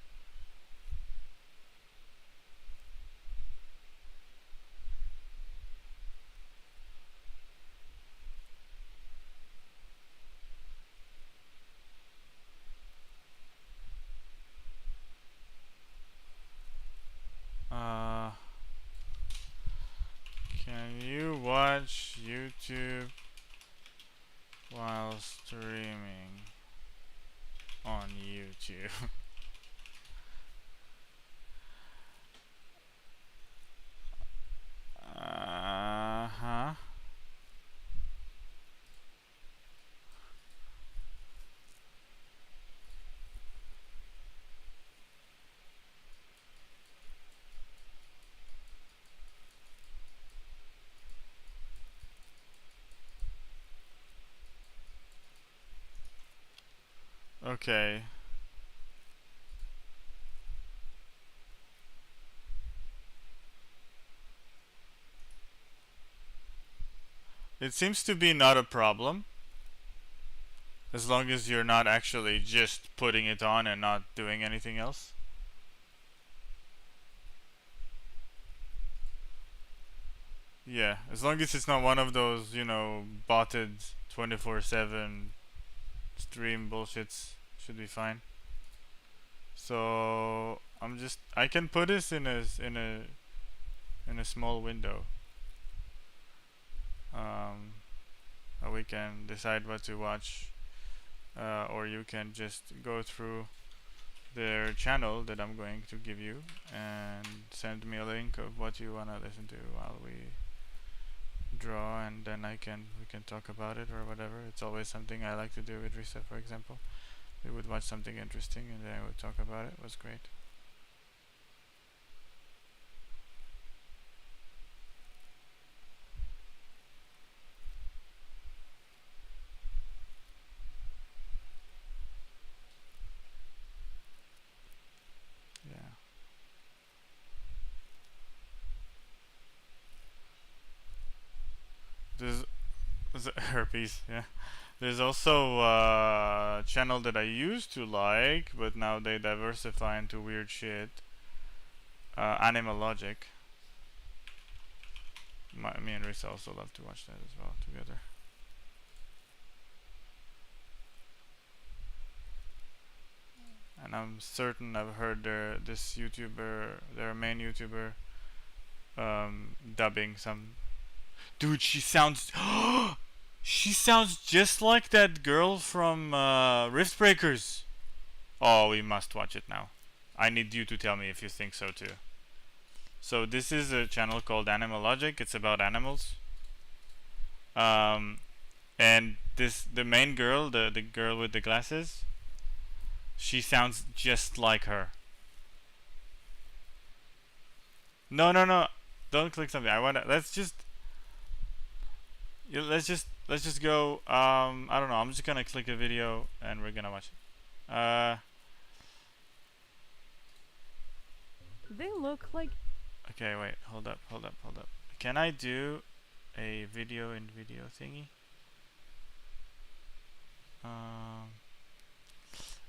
Can you watch YouTube while streaming on YouTube? Uh-huh. Okay. It seems to be not a problem, as long as you're not actually just putting it on and not doing anything else. Yeah, as long as it's not one of those, you know, botted 24/7 stream bullshits, should be fine. So I can put this in a small window. We can decide what to watch, or you can just go through their channel that I'm going to give you and send me a link of what you wanna listen to while we draw, and then we can talk about it or whatever. It's always something I like to do with Risa, for example. We would watch something interesting and then I would talk about it. It was great. Yeah. There's herpes, yeah. There's also a channel that I used to like, but now they diversify into weird shit. Animal Logic. Me and Risa also love to watch that as well together. And I'm certain I've heard their main YouTuber, dubbing some. Dude, she sounds. She sounds just like that girl from Rift Breakers. Oh, we must watch it now. I need you to tell me if you think so too. So this is a channel called Animal Logic. It's about animals. And the main girl, the girl with the glasses, she sounds just like her. No, don't click something. Let's just go. I don't know. I'm just gonna click a video and we're gonna watch it. They look like. Okay, wait. Hold up. Can I do a video in video thingy?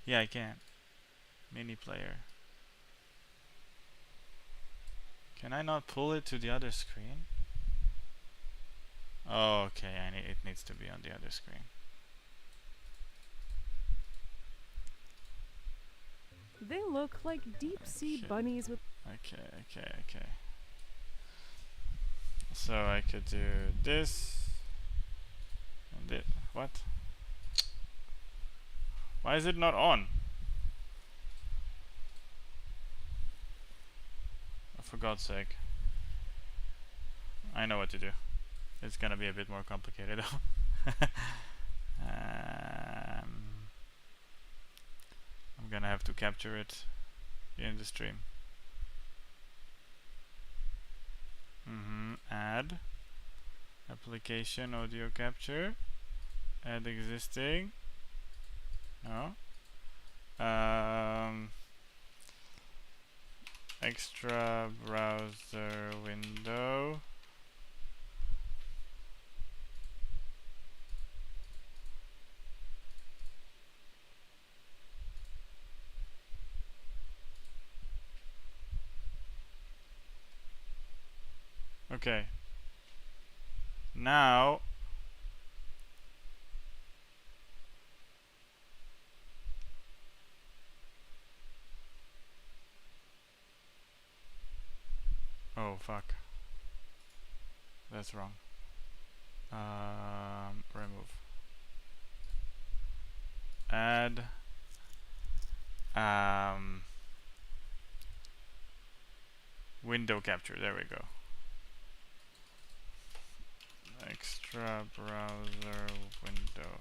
Yeah, I can. Mini player. Can I not pull it to the other screen? Oh, okay. It needs to be on the other screen. They look like deep sea bunnies with. Okay. So I could do this and this. What? Why is it not on? Oh, for God's sake. I know what to do. It's gonna be a bit more complicated though. I'm gonna have to capture it in the stream. add application audio capture, add existing. No. Extra browser window. Okay. Now oh fuck. That's wrong. Remove. Add window capture. There we go. Extra browser window.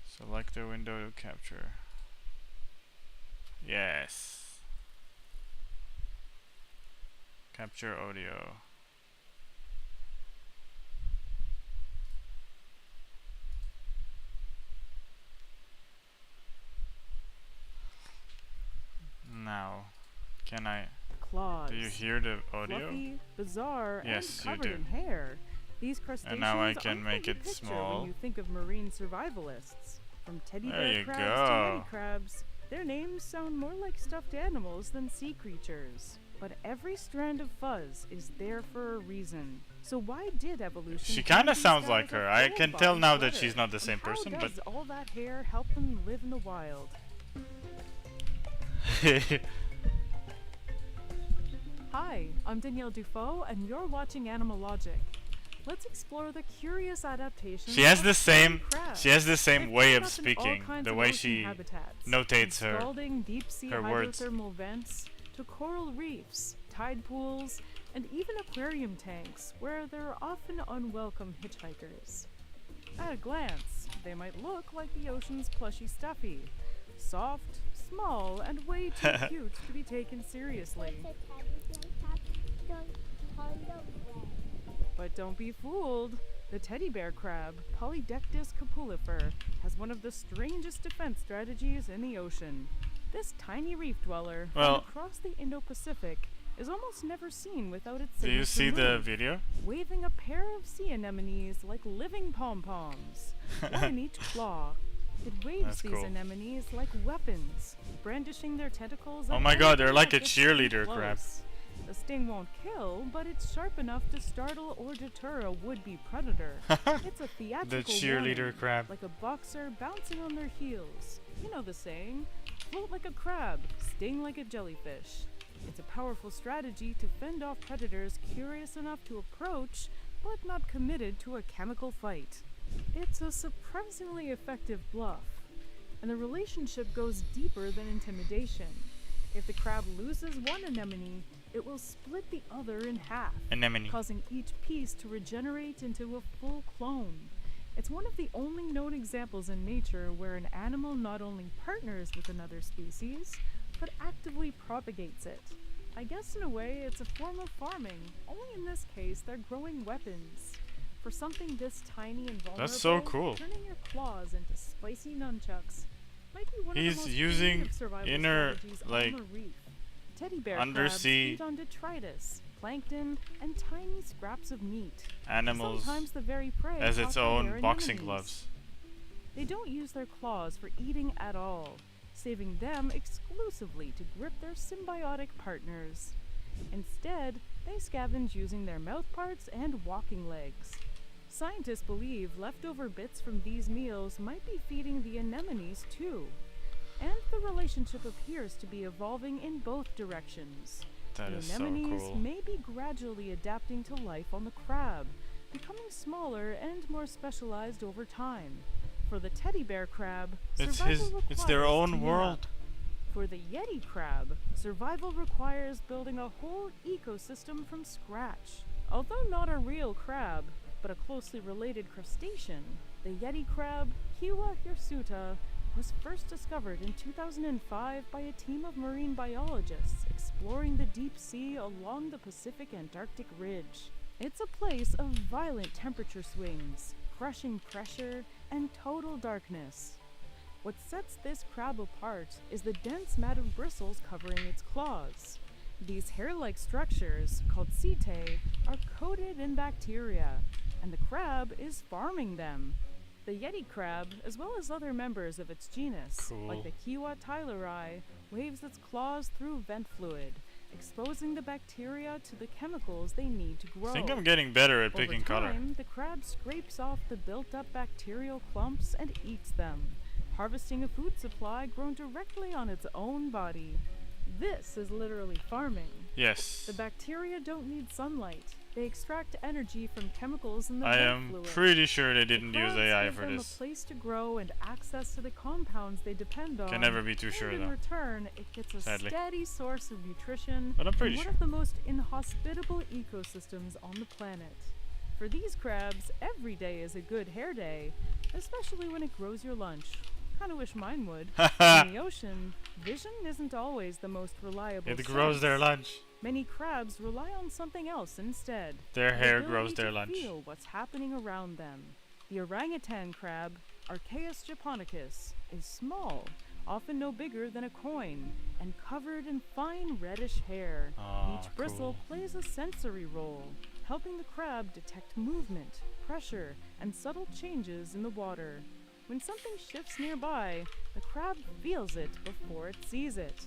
Select the window to capture. Yes. Capture audio. Now, can I? Claws. Do you hear the audio? Fluffy, bizarre, Yes, and you covered do. in hair. These crustaceans now I can aren't make what you it picture small. when you think of marine survivalists. From teddy There bear you crabs go. to yeti crabs, their names sound more like stuffed animals than sea creatures. But every strand of fuzz is there for a reason. So why did evolution? She give kinda these sounds guys like a her. I full can body tell now that sweater? she's not the And same person, how but does all that hair help them live in the wild? Hi, I'm Danielle Dufault, and you're watching Animalogic. Let's explore the curious adaptations. she has of the same. crabs. She has the same They've way popped of up in all speaking. kinds The of way ocean she habitats, notates from her. scalding deep-sea her words. hydrothermal vents to coral reefs, tide pools, and even aquarium tanks, where there are often unwelcome hitchhikers. At a glance, they might look like the ocean's plushy stuffy, soft, small, and way too cute to be taken seriously. But don't be fooled. The teddy bear crab, Polydectus copulifer, has one of the strangest defense strategies in the ocean. This tiny reef dweller, Well- found across the Indo-Pacific, is almost never seen without its Do you see signature the move, video? waving a pair of sea anemones like living pom-poms. What a neat claw. It waves That's these cool. anemones like weapons, brandishing their tentacles Oh at my god, they're anything like that a gets cheerleader too crab. close. The sting won't kill, but it's sharp enough to startle or deter a would-be predator. It's a theatrical The cheerleader warning, crab. like a boxer bouncing on their heels. You know the saying, float like a crab, sting like a jellyfish. It's a powerful strategy to fend off predators curious enough to approach, but not committed to a chemical fight. It's a surprisingly effective bluff, and the relationship goes deeper than intimidation. If the crab loses one anemone, it will split the other in half, Anemone. causing each piece to regenerate into a full clone. It's one of the only known examples in nature where an animal not only partners with another species, but actively propagates it. I guess in a way it's a form of farming, only in this case they're growing weapons. For something this tiny and vulnerable, That's so cool. turning your claws into spicy nunchucks might be one He's of the most using creative survival inner, strategies like, on the reef. Teddy bear undersea- crabs feed on detritus, plankton, and tiny scraps of meat. Animals Sometimes the very prey as its caught by their own boxing anemones. gloves. They don't use their claws for eating at all, saving them exclusively to grip their symbiotic partners. Instead, they scavenge using their mouth parts and walking legs. Scientists believe leftover bits from these meals might be feeding the anemones too. And the relationship appears to be evolving in both directions. That The is so anemones cool. may be gradually adapting to life on the crab, becoming smaller and more specialized over time. For the teddy bear crab, It's survival it's their requires own teaming world. up. For the yeti crab, survival requires building a whole ecosystem from scratch. Although not a real crab, but a closely related crustacean, the yeti crab, Kiwa hirsuta, was first discovered in 2005 by a team of marine biologists exploring the deep sea along the Pacific Antarctic Ridge. It's a place of violent temperature swings, crushing pressure, and total darkness. What sets this crab apart is the dense mat of bristles covering its claws. These hair-like structures, called setae, are coated in bacteria, and the crab is farming them. The Yeti crab, as well as other members of its genus, like the Kiwa tyleri, waves its claws through vent fluid, exposing the bacteria to the chemicals they need to grow. I think I'm getting better at picking Over color. time, the crab scrapes off the built-up bacterial clumps and eats them, harvesting a food supply grown directly on its own body. This is literally farming. Yes. The bacteria don't need sunlight. They extract energy from chemicals in the I vent am fluid. pretty sure they The didn't use crabs AI give for them this. a place to grow and access to the compounds they depend on. Can never be too and sure in though. return, it gets a Sadly. steady source of nutrition But I'm in pretty one sure. of the most inhospitable ecosystems on the planet. For these crabs, every day is a good hair day, especially when it grows your lunch. Kinda wish mine would. In the ocean, vision isn't always the most reliable It grows their sense. lunch. Many crabs rely on something else instead. Their The hair ability grows their to lunch. feel what's happening around them. The orangutan crab, Archaeus japonicus, is small, often no bigger than a coin, and covered in fine reddish hair. Ah, Each bristle cool. plays a sensory role, helping the crab detect movement, pressure, and subtle changes in the water. When something shifts nearby, the crab feels it before it sees it.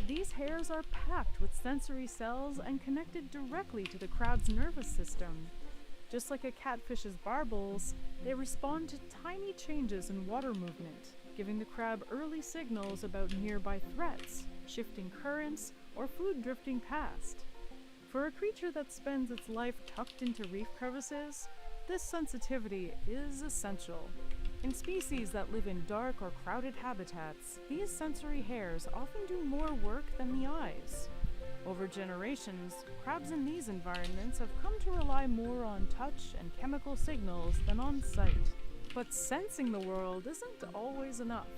These hairs are packed with sensory cells and connected directly to the crab's nervous system. Just like a catfish's barbels, they respond to tiny changes in water movement, giving the crab early signals about nearby threats, shifting currents, or food drifting past. For a creature that spends its life tucked into reef crevices, this sensitivity is essential. In species that live in dark or crowded habitats, these sensory hairs often do more work than the eyes. Over generations, crabs in these environments have come to rely more on touch and chemical signals than on sight. But sensing the world isn't always enough.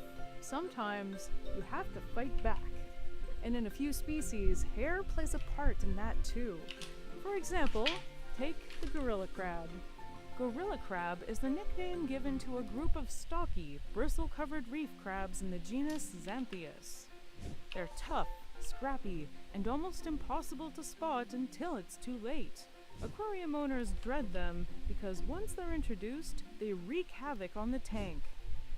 Sometimes you have to fight back. And in a few species, hair plays a part in that too. For example, take the gorilla crab. Gorilla crab is the nickname given to a group of stocky, bristle-covered reef crabs in the genus Xanthias. They're tough, scrappy, and almost impossible to spot until it's too late. Aquarium owners dread them because once they're introduced, they wreak havoc on the tank.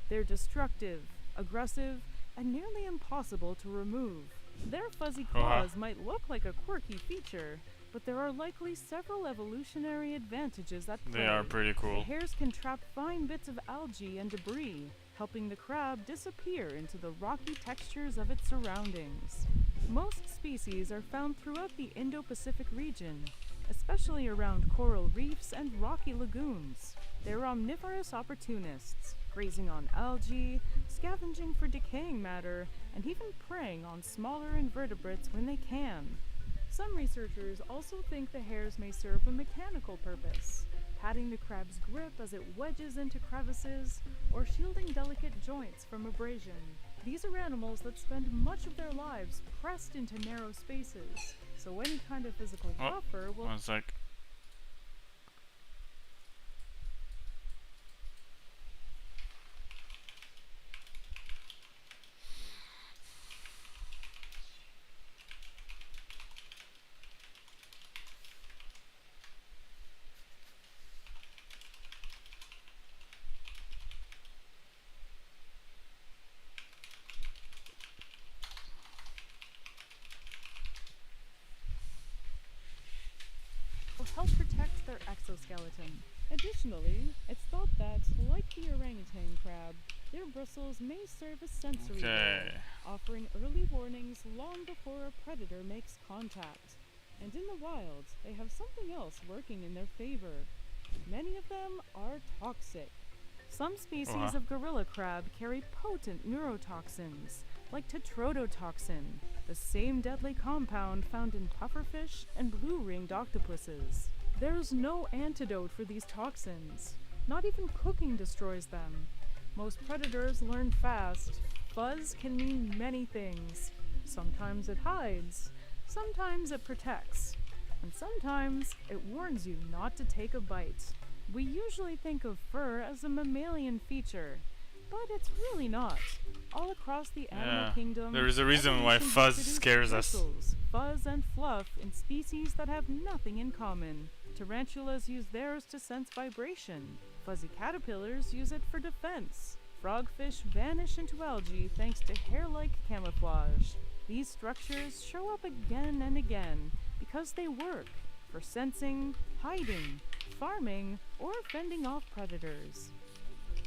They're destructive, aggressive, and nearly impossible to remove. Their fuzzy claws might look like a quirky feature, but there are likely several evolutionary advantages at play. They are pretty The cool. hairs can trap fine bits of algae and debris, helping the crab disappear into the rocky textures of its surroundings. Most species are found throughout the Indo-Pacific region, especially around coral reefs and rocky lagoons. They're omnivorous opportunists, grazing on algae, scavenging for decaying matter, and even preying on smaller invertebrates when they can. Some researchers also think the hairs may serve a mechanical purpose, patting the crab's grip as it wedges into crevices, or shielding delicate joints from abrasion. These are animals that spend much of their lives pressed into narrow spaces, so any kind of physical buffer will 1 sec. help protect their exoskeleton. Additionally, it's thought that, like the orangutan crab, their bristles may serve as sensory Okay. role, offering early warnings long before a predator makes contact. And in the wild, they have something else working in their favor. Many of them are toxic. Some species of gorilla crab carry potent neurotoxins, like tetrodotoxin, the same deadly compound found in pufferfish and blue-ringed octopuses. There's no antidote for these toxins. Not even cooking destroys them. Most predators learn fast. Fuzz can mean many things. Sometimes it hides. Sometimes it protects. and sometimes it warns you not to take a bite. We usually think of fur as a mammalian feature, but it's really not. All across the animal Yeah, kingdom, there is a reason why evolution has fuzz produced scares us. bristles, fuzz, and fluff in species that have nothing in common. Tarantulas use theirs to sense vibration. Fuzzy caterpillars use it for defense. Frogfish vanish into algae thanks to hair-like camouflage. These structures show up again and again because they work for sensing, hiding, farming, or fending off predators.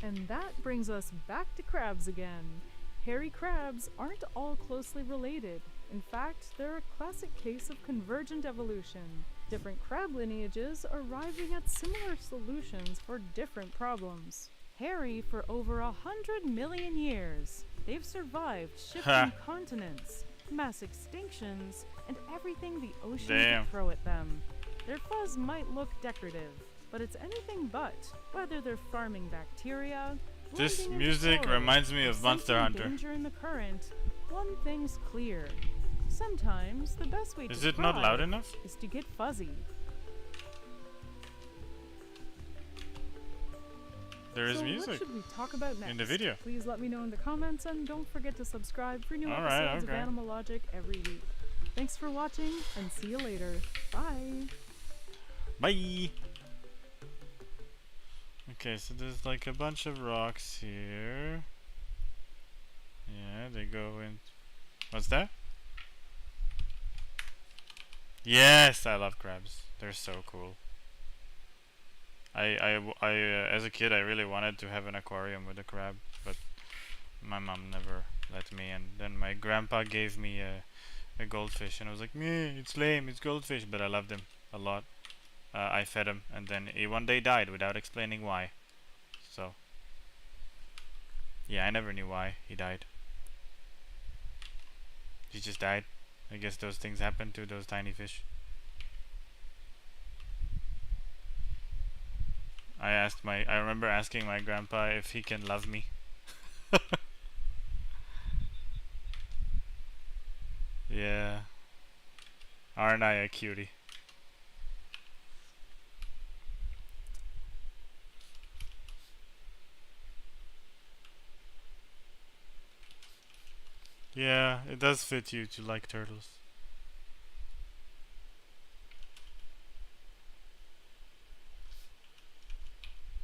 And that brings us back to crabs again. Hairy crabs aren't all closely related. In fact, they're a classic case of convergent evolution. Different crab lineages arriving at similar solutions for different problems. Hairy for over 100 million years. They've survived shifting continents, mass extinctions, and everything the ocean Damn. could throw at them. Their fuzz might look decorative, but it's anything but. Whether they're farming bacteria, This blending into music coral, reminds me or of Monster sensing Hunter. danger in the current, one thing's clear. Sometimes the best way Is to it not loud thrive enough? is to get fuzzy. There is So music. what should we talk about next? in the video. Please let me know in the comments, and don't forget to subscribe for new Alright, episodes okay. of Animal Logic every week. Thanks for watching, and see you later. Bye! Bye. Okay, so there's like a bunch of rocks here. Yeah, they go in. What's that? Yes, I love crabs. They're so cool. As a kid, I really wanted to have an aquarium with a crab, but my mom never let me. And then my grandpa gave me a goldfish, and I was like, meh, it's lame, it's goldfish, but I loved him a lot. I fed him, and then he one day died without explaining why. So, yeah, I never knew why he died. He just died. I guess those things happen to those tiny fish. I remember asking my grandpa if he can love me. Yeah. Aren't I a cutie? Yeah, it does fit you to like turtles.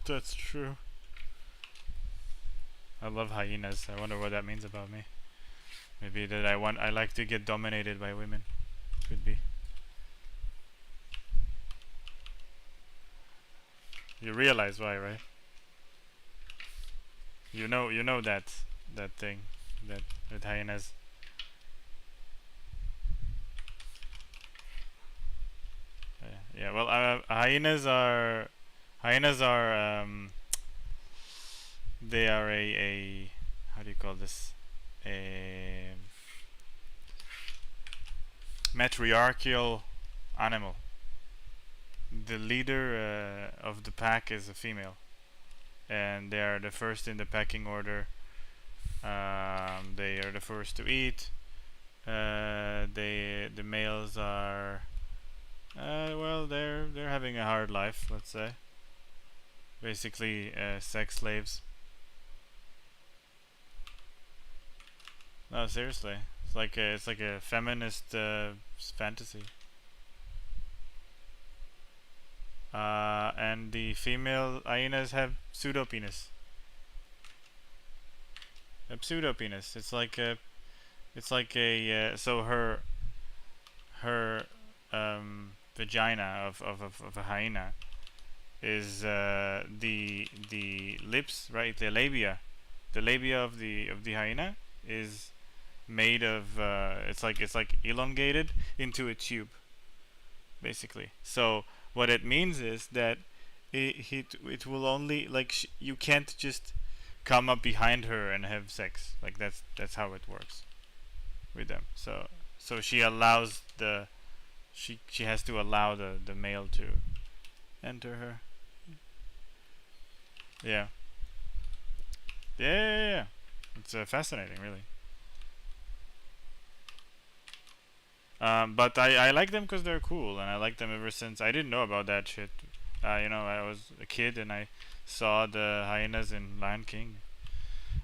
That's true. I love hyenas. I wonder what that means about me. Maybe that I like to get dominated by women. Could be. You realize why, right? You know that thing that with hyenas. Yeah. Well, hyenas are they are a how do you call this, a matriarchal animal. The leader of the pack is a female, and they are the first in the pecking order. They are the first to eat. The males are well, they're having a hard life, let's say. Basically, sex slaves. No, seriously, it's like a feminist fantasy. And the female hyenas have pseudopenis. A pseudopenis. It's like a so her vagina of a hyena is the lips, right? The labia of the hyena is made of it's like elongated into a tube, basically. So what it means is that it will only, like, you can't just come up behind her and have sex. Like that's how it works with them. So she allows she has to allow the male to enter her. Yeah. It's fascinating, really. But I like them because they're cool, and I like them ever since. I didn't know about that shit. You know, I was a kid and I saw the hyenas in Lion King,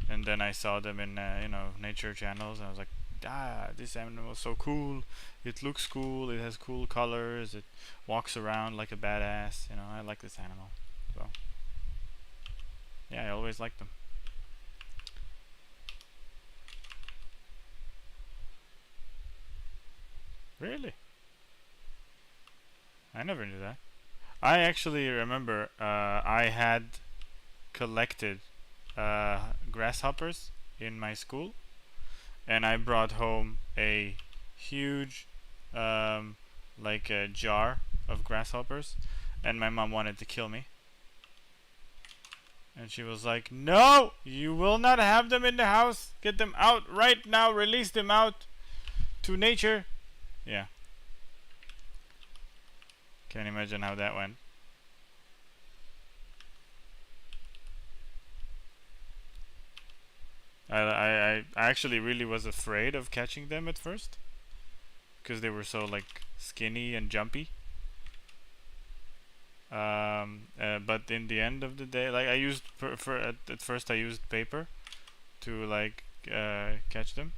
and then I saw them in you know, nature channels, and I was like, ah, this animal is so cool. It looks cool. It has cool colors. It walks around like a badass. You know, I like this animal. So yeah, I always liked them. Really? I never knew that. I actually remember I had collected grasshoppers in my school, and I brought home a huge like a jar of grasshoppers, and my mom wanted to kill me, and she was like, no, you will not have them in the house. Get them out right now. Release them out to nature. Yeah, can't imagine how that went. I actually really was afraid of catching them at first, because they were so like skinny and jumpy. But in the end of the day, like I used at first I used paper to like catch them.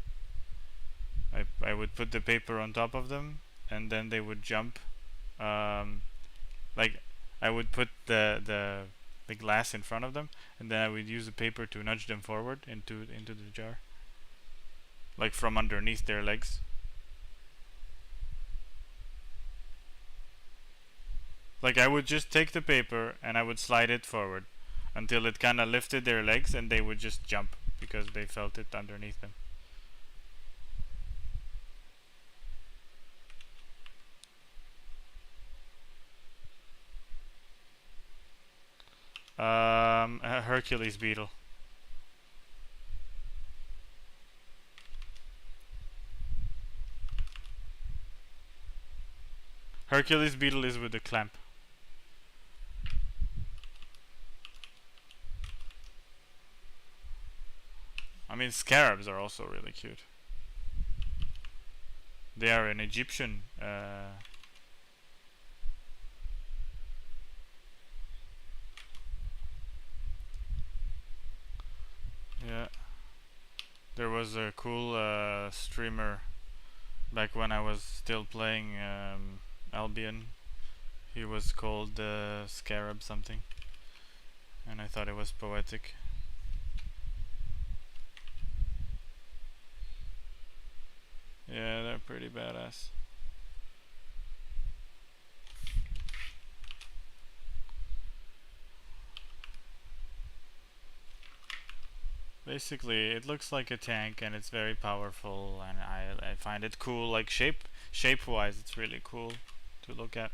I would put the paper on top of them, and then they would jump. Like I would put the glass in front of them, and then I would use the paper to nudge them forward into the jar, like from underneath their legs. Like I would just take the paper and I would slide it forward until it kind of lifted their legs, and they would just jump because they felt it underneath them. A Hercules beetle. Hercules beetle is with the clamp. I mean, scarabs are also really cute. They are an Egyptian yeah. There was a cool streamer back when I was still playing Albion. He was called Scarab something, and I thought it was poetic. Yeah, they're pretty badass. Basically, it looks like a tank, and it's very powerful, and I find it cool. Like shape-wise, it's really cool to look at.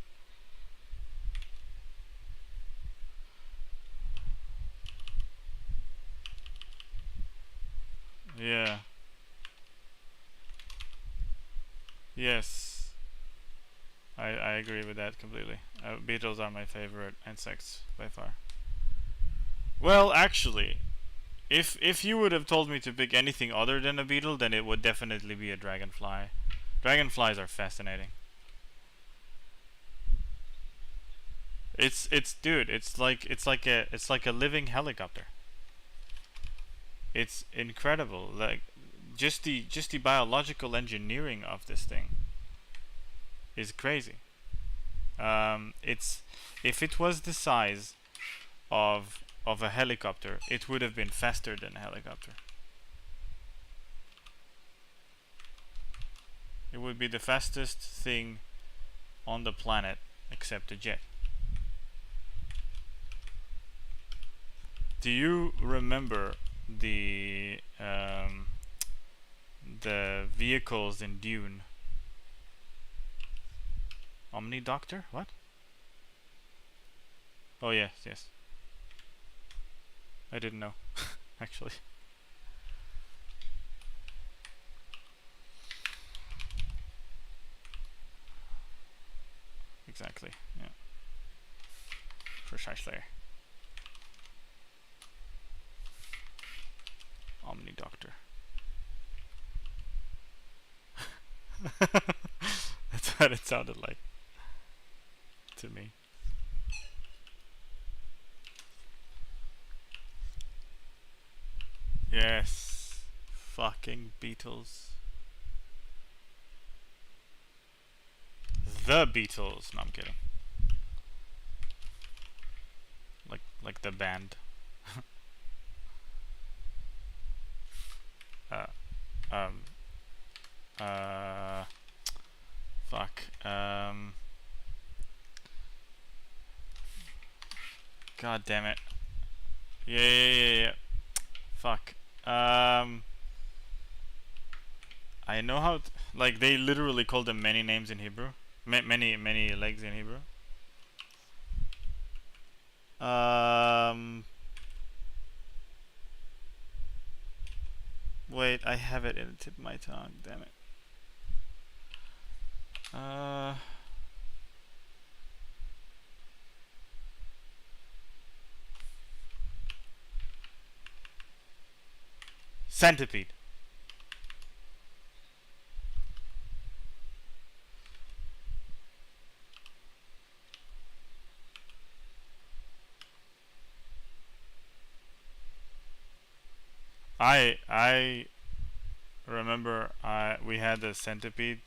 Yeah. Yes. I agree with that completely. Beetles are my favorite insects by far. Well, actually, if you would have told me to pick anything other than a beetle, then it would definitely be a dragonfly. Dragonflies are fascinating. It's dude, it's like a living helicopter. It's incredible. Like just the biological engineering of this thing is crazy. It's if it was the size of a helicopter, it would have been faster than a helicopter. It would be the fastest thing on the planet except a jet. Do you remember the vehicles in Dune? Omni Doctor? What? Oh yes, yes. I didn't know, actually. Exactly, yeah. Precisely. Omni Doctor. that it sounded like to me. Yes, fucking Beatles. The Beatles. No, I'm kidding. Like the band. Um. Fuck. God damn it. Yeah. Fuck. I know how. Like they literally call them many names in Hebrew. Many legs in Hebrew. Wait, I have it in the tip of my tongue. Damn it. Centipede. I remember we had a centipede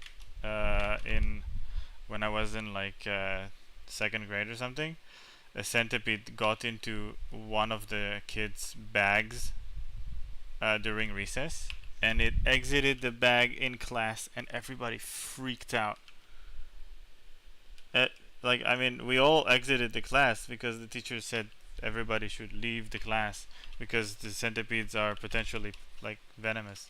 in when I was in like second grade or something. A centipede got into one of the kids' bags during recess, and it exited the bag in class, and everybody freaked out. Like, I mean, we all exited the class because the teacher said everybody should leave the class because the centipedes are potentially like venomous.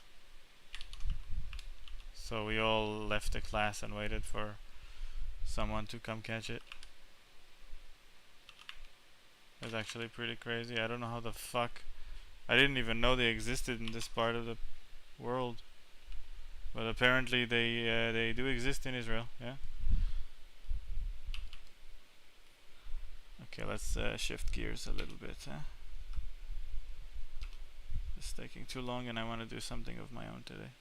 So we all left the class and waited for someone to come catch it. It's actually pretty crazy. I don't know how the fuck. I didn't even know they existed in this part of the world, but apparently they do exist in Israel. Yeah. Okay, let's shift gears a little bit. It's taking too long, and I want to do something of my own today.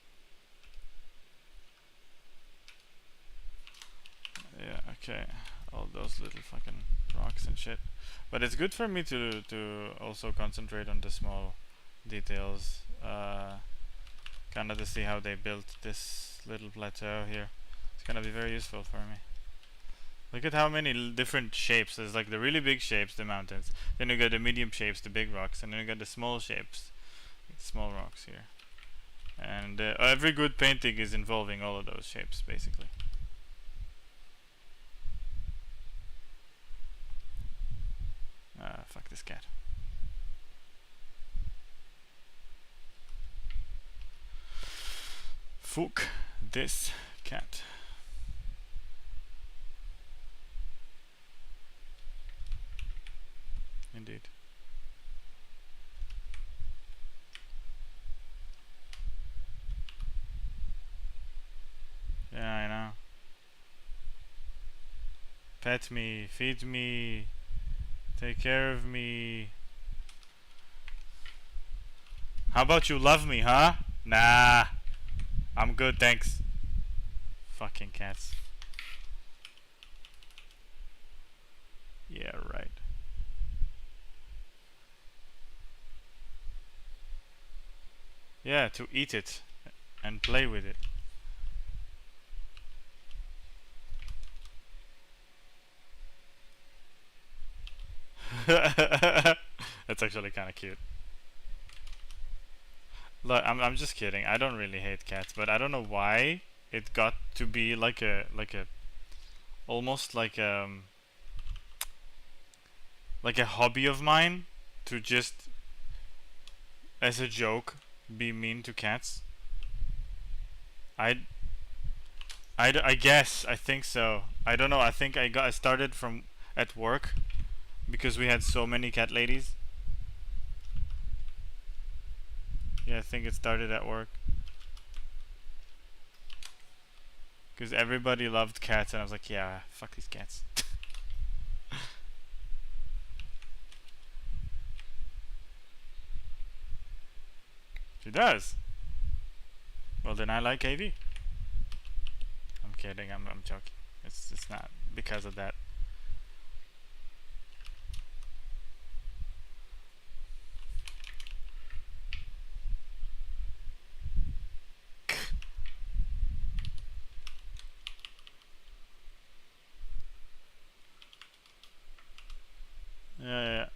Yeah. Okay. All those little fucking rocks and shit. But it's good for me to also concentrate on the small details, kind of to see how they built this little plateau here. It's gonna be very useful for me. Look at how many different shapes. There's like the really big shapes, the mountains. Then you got the medium shapes, the big rocks, and then you got the small shapes, like small rocks here. And every good painting is involving all of those shapes, basically. Fuck this cat. Fuck this cat. Indeed. Yeah, I know. Pet me, feed me, take care of me. How about you love me, huh? Nah. I'm good, thanks. Fucking cats. Yeah, right. Yeah, to eat it and play with it. That's actually kind of cute. Look, I'm just kidding. I don't really hate cats, but I don't know why it got to be like a almost like a hobby of mine to just as a joke be mean to cats. I guess I think so. I don't know. I think I started from at work because we had so many cat ladies. Yeah, I think it started at work because everybody loved cats, and I was like, yeah, fuck these cats. She does. Well, then I like AV. I'm kidding. I'm joking. It's not because of that. Yeah, yeah, yeah.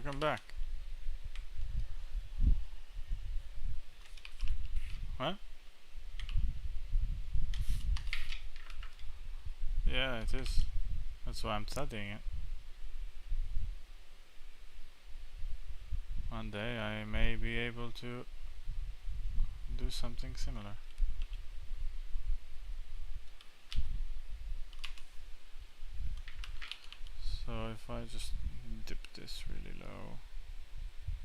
Welcome back. What? Yeah, it is. That's why I'm studying it. One day I may be able to do something similar. So if I just dip this really low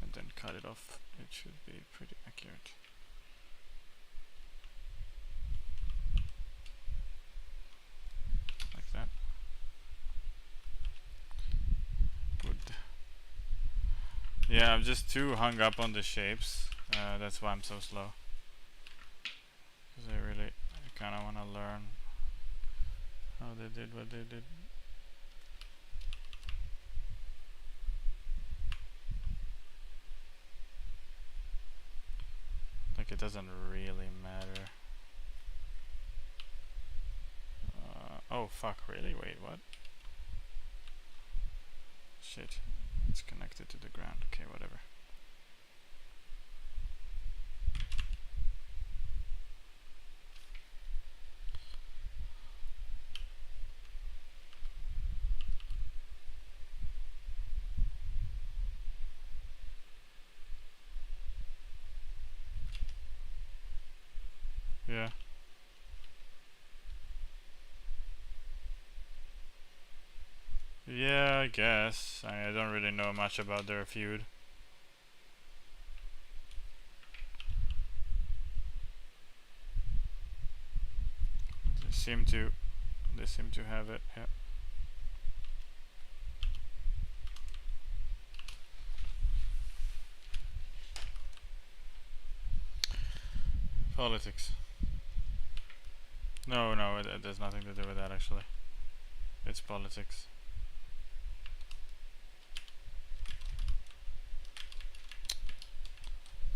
and then cut it off, it should be pretty accurate. Like that. Good. Yeah, I'm just too hung up on the shapes. That's why I'm so slow. Because I kind of want to learn how they did what they did. Like, it doesn't really matter. Oh fuck, really? Wait, what? Shit, it's connected to the ground. Okay, whatever. Yeah. Yeah, I guess. I don't really know much about their feud. They seem to have it, yeah. Politics. No, it has nothing to do with that actually. It's politics.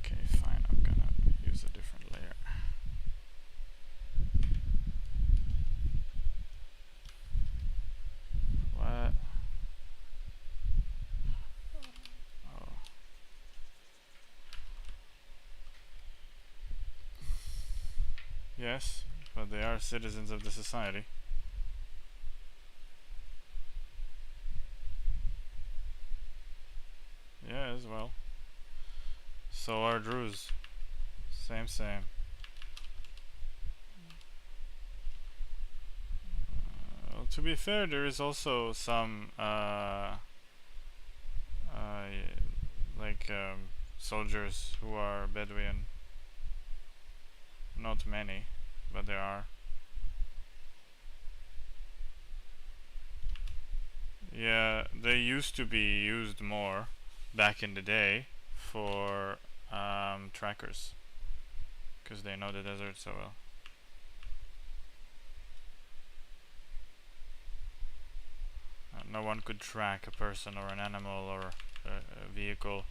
Okay, fine, I'm gonna use a different layer. What? Oh. Yes, but they are citizens of the society. Yeah, as well. So are Druze. Same. Well, to be fair, there is also some soldiers who are Bedouin. Not many, but there are. Yeah, they used to be used more back in the day for trackers, because they know the desert so well. No one could track a person or an animal or a vehicle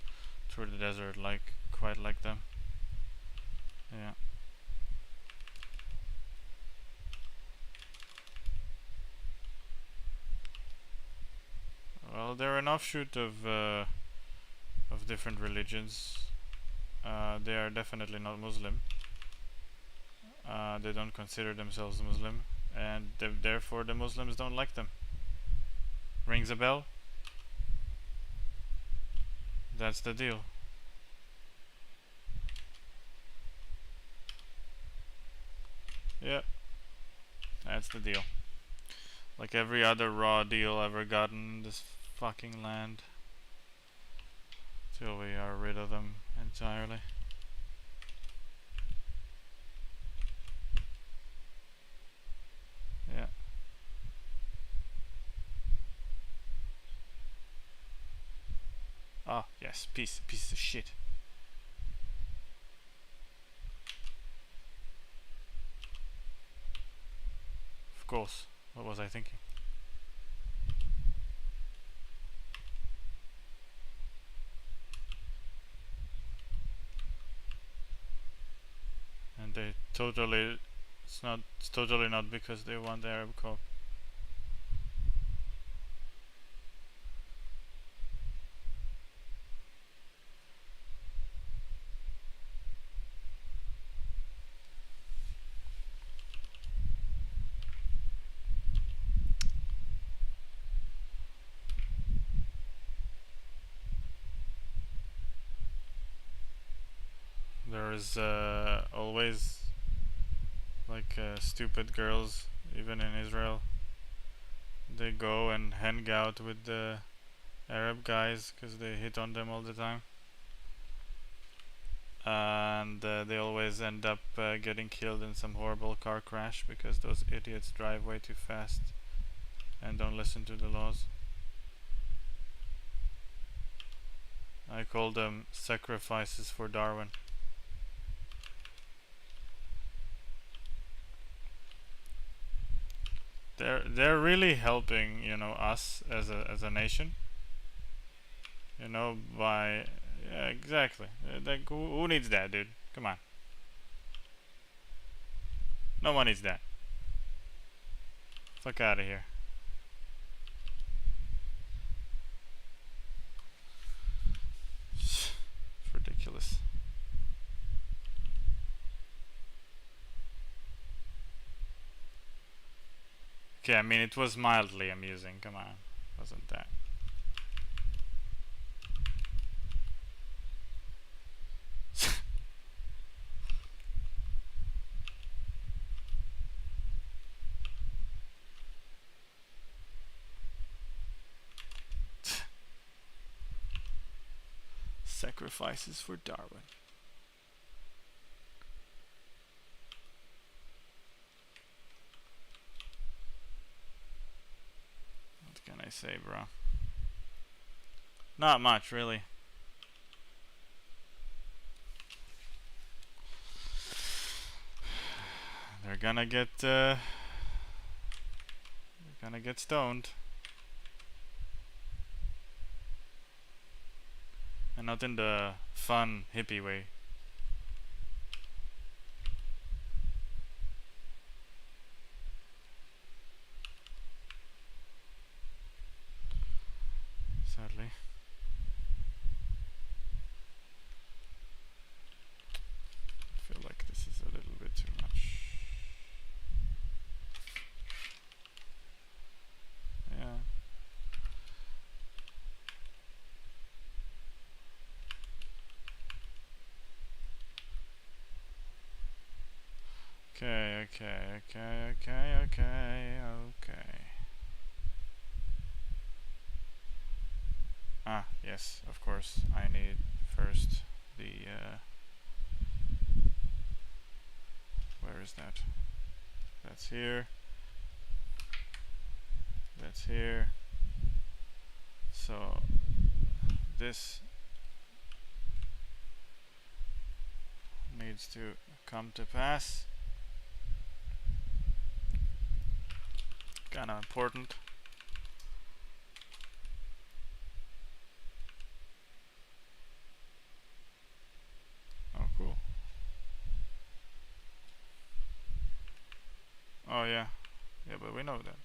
through the desert quite like them. Yeah. Well, they're an offshoot of different religions. They are definitely not Muslim. They don't consider themselves Muslim, and therefore the Muslims don't like them. Rings a bell? That's the deal. Yeah, that's the deal. Like every other raw deal ever gotten in this fucking land. Till we are rid of them entirely. Yeah. Oh, yes, piece of shit. Of course. What was I thinking? And they totally, it's totally not because they want the Arab cop. there's always like stupid girls, even in Israel. They go and hang out with the Arab guys because they hit on them all the time. And they always end up getting killed in some horrible car crash because those idiots drive way too fast and don't listen to the laws. I call them sacrifices for Darwin. They're really helping, you know, us as a nation. You know, by yeah, exactly. Like who needs that, dude? Come on. No one needs that. Fuck out of here. It's ridiculous. Okay, I mean it was mildly amusing. Come on, wasn't that? Sacrifices for Darwin. What can I say, bro? Not much, really. They're gonna get stoned. And not in the fun hippie way. Sadly. I feel like this is a little bit too much. Yeah. Okay. Ah, yes, of course. I need first the where is that? That's here. That's here. So this needs to come to pass. Kinda important. Oh, cool. Oh, yeah. Yeah, but we know that.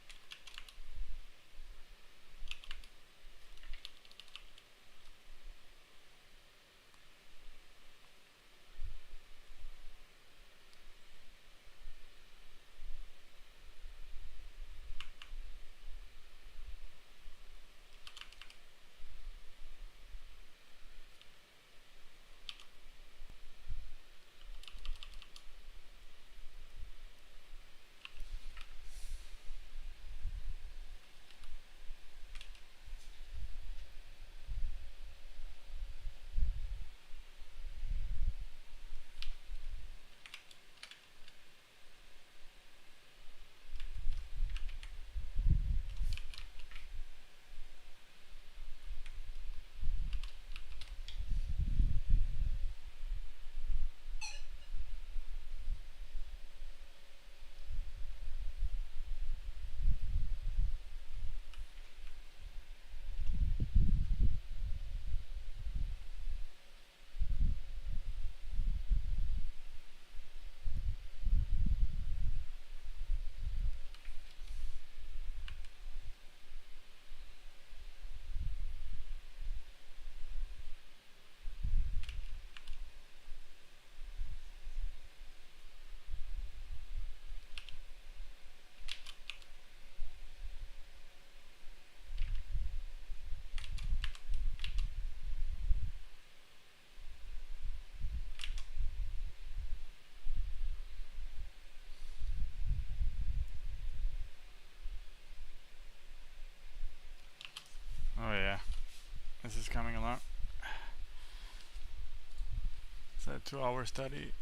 2-hour study.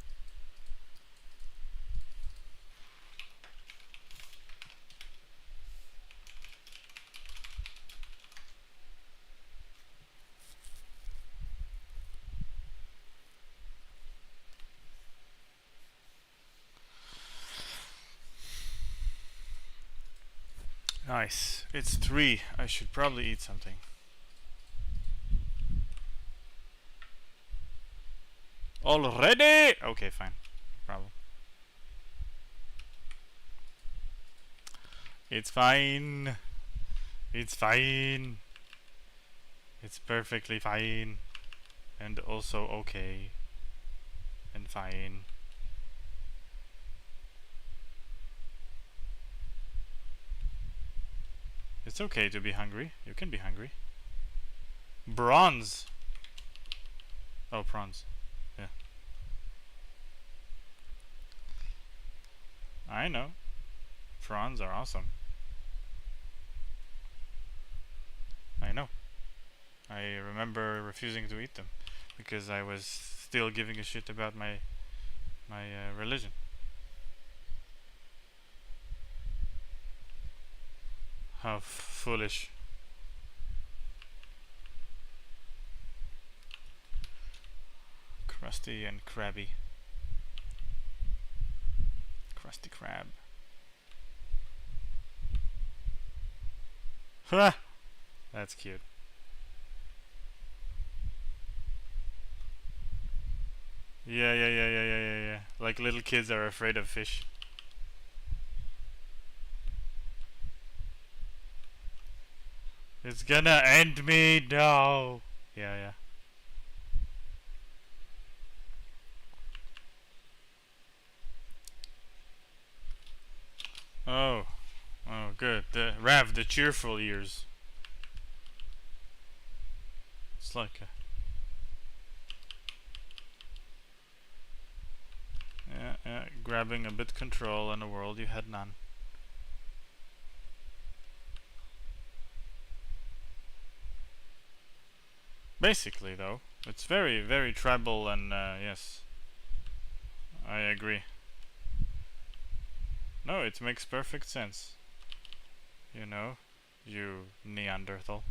Nice. It's 3. I should probably eat something. Already? Okay, fine. No problem. It's fine. It's fine. It's perfectly fine. And also okay. And fine. It's okay to be hungry. You can be hungry. Bronze. Oh, prawns. Yeah. I know. Prawns are awesome. I know. I remember refusing to eat them because I was still giving a shit about my religion. How foolish. Crusty and crabby. Crusty crab. Ha! That's cute. Yeah. Like little kids are afraid of fish. It's gonna end me, no. Yeah. Oh, good. The Rav, the cheerful ears. It's like a yeah, grabbing a bit control in a world you had none. Basically, though, it's very, very tribal, and yes, I agree. No, it makes perfect sense. You know, you Neanderthal.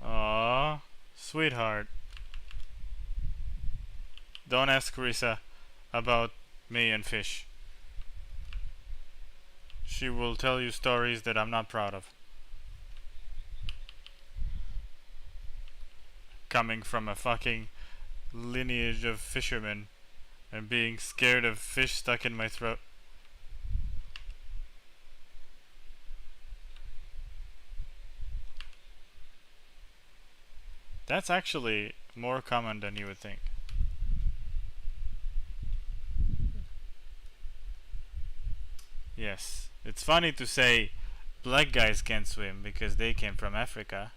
Aww, sweetheart. Don't ask Carissa about me and fish. She will tell you stories that I'm not proud of. Coming from a fucking lineage of fishermen and being scared of fish stuck in my throat. That's actually more common than you would think. Yes, it's funny to say black guys can't swim because they came from Africa.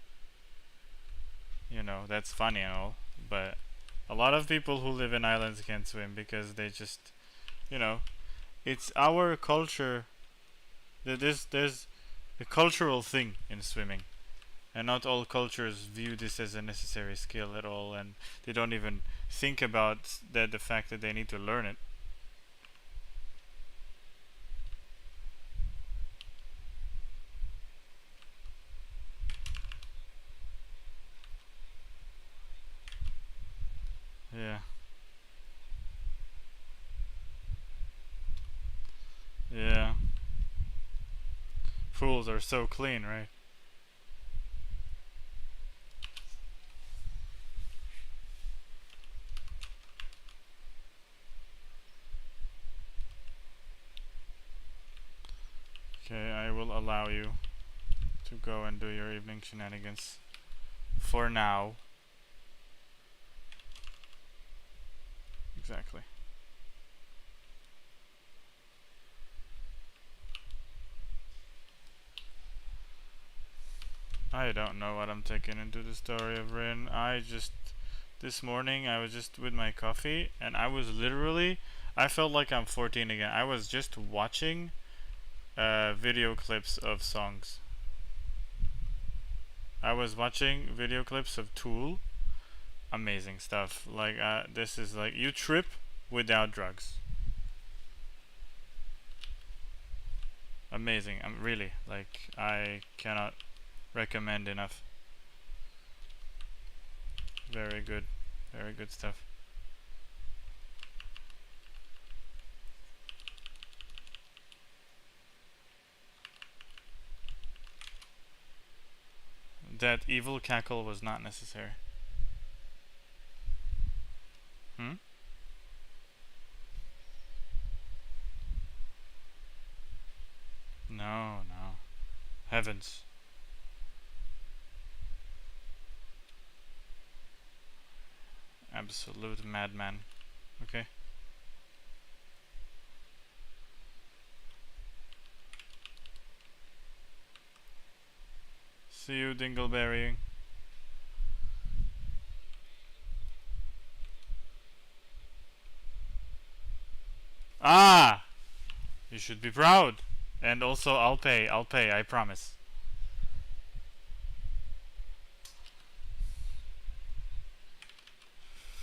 You know, that's funny and all, but a lot of people who live in islands can't swim because they just, you know, it's our culture. There's a cultural thing in swimming, and not all cultures view this as a necessary skill at all, and they don't even think about the fact that they need to learn it. Yeah. Yeah. Fools are so clean, right? Okay, I will allow you to go and do your evening shenanigans. For now. Exactly. don't know what I'm taking into the story of Rin. This morning I was just with my coffee and I was literally, I felt like I'm 14 again. I was just watching video clips of songs. I was watching video clips of Tool. Amazing stuff. Like this is like you trip without drugs. Amazing. I'm really like I cannot recommend enough. Very good stuff. That evil cackle was not necessary. No. Heavens. Absolute madman. Okay. See you, Dingleberry. Ah! You should be proud. And also, I'll pay, I promise.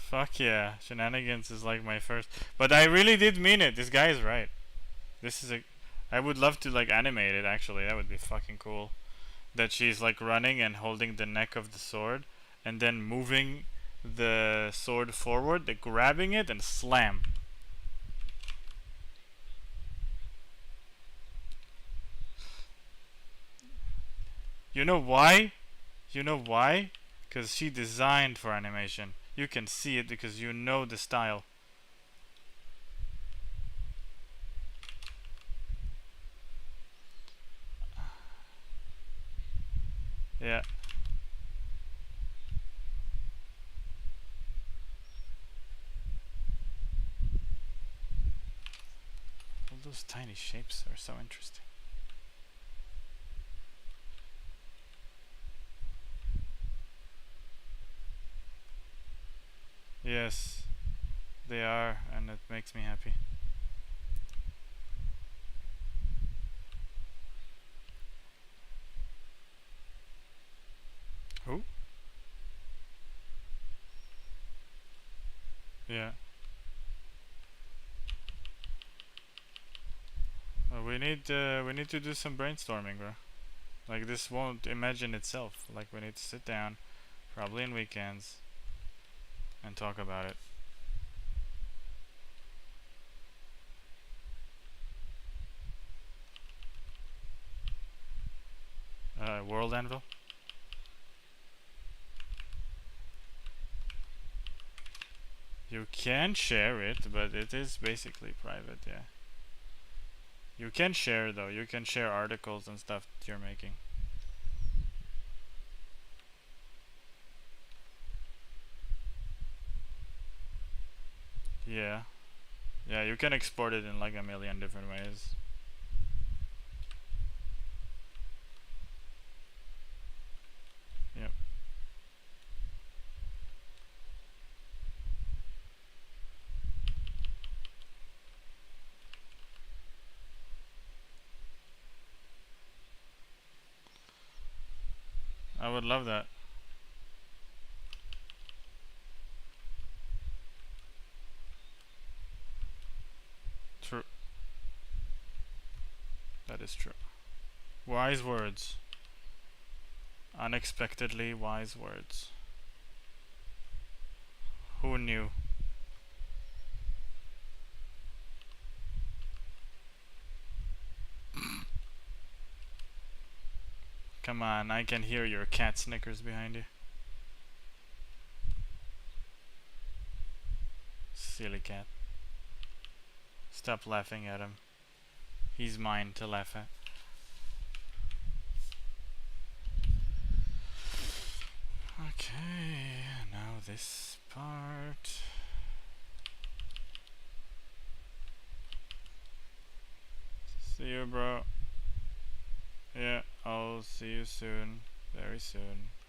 Fuck yeah, Shenanigans is like my first. But I really did mean it. This guy is right. This is a. I would love to like animate it actually. That would be fucking cool. That she's like running and holding the neck of the sword, and then moving the sword forward, grabbing it and slam. You know why? You know why? Because she designed for animation. You can see it because you know the style. Yeah. All those tiny shapes are so interesting. Yes, they are, and it makes me happy. Who? Yeah. Well, we need to do some brainstorming, bro. Like this won't imagine itself. Like we need to sit down, probably on weekends, and talk about it. World Anvil? You can share it, but it is basically private, yeah. You can share though, you can share articles and stuff that you're making. Yeah. Yeah, you can export it in like a million different ways. Yep. I would love that. True. That is true. Wise words. Unexpectedly wise words. Who knew? Come on, I can hear your cat snickers behind you. Silly cat. Stop laughing at him. He's mine to laugh at. Okay, now this part. See you, bro. Yeah, I'll see you soon. very soon.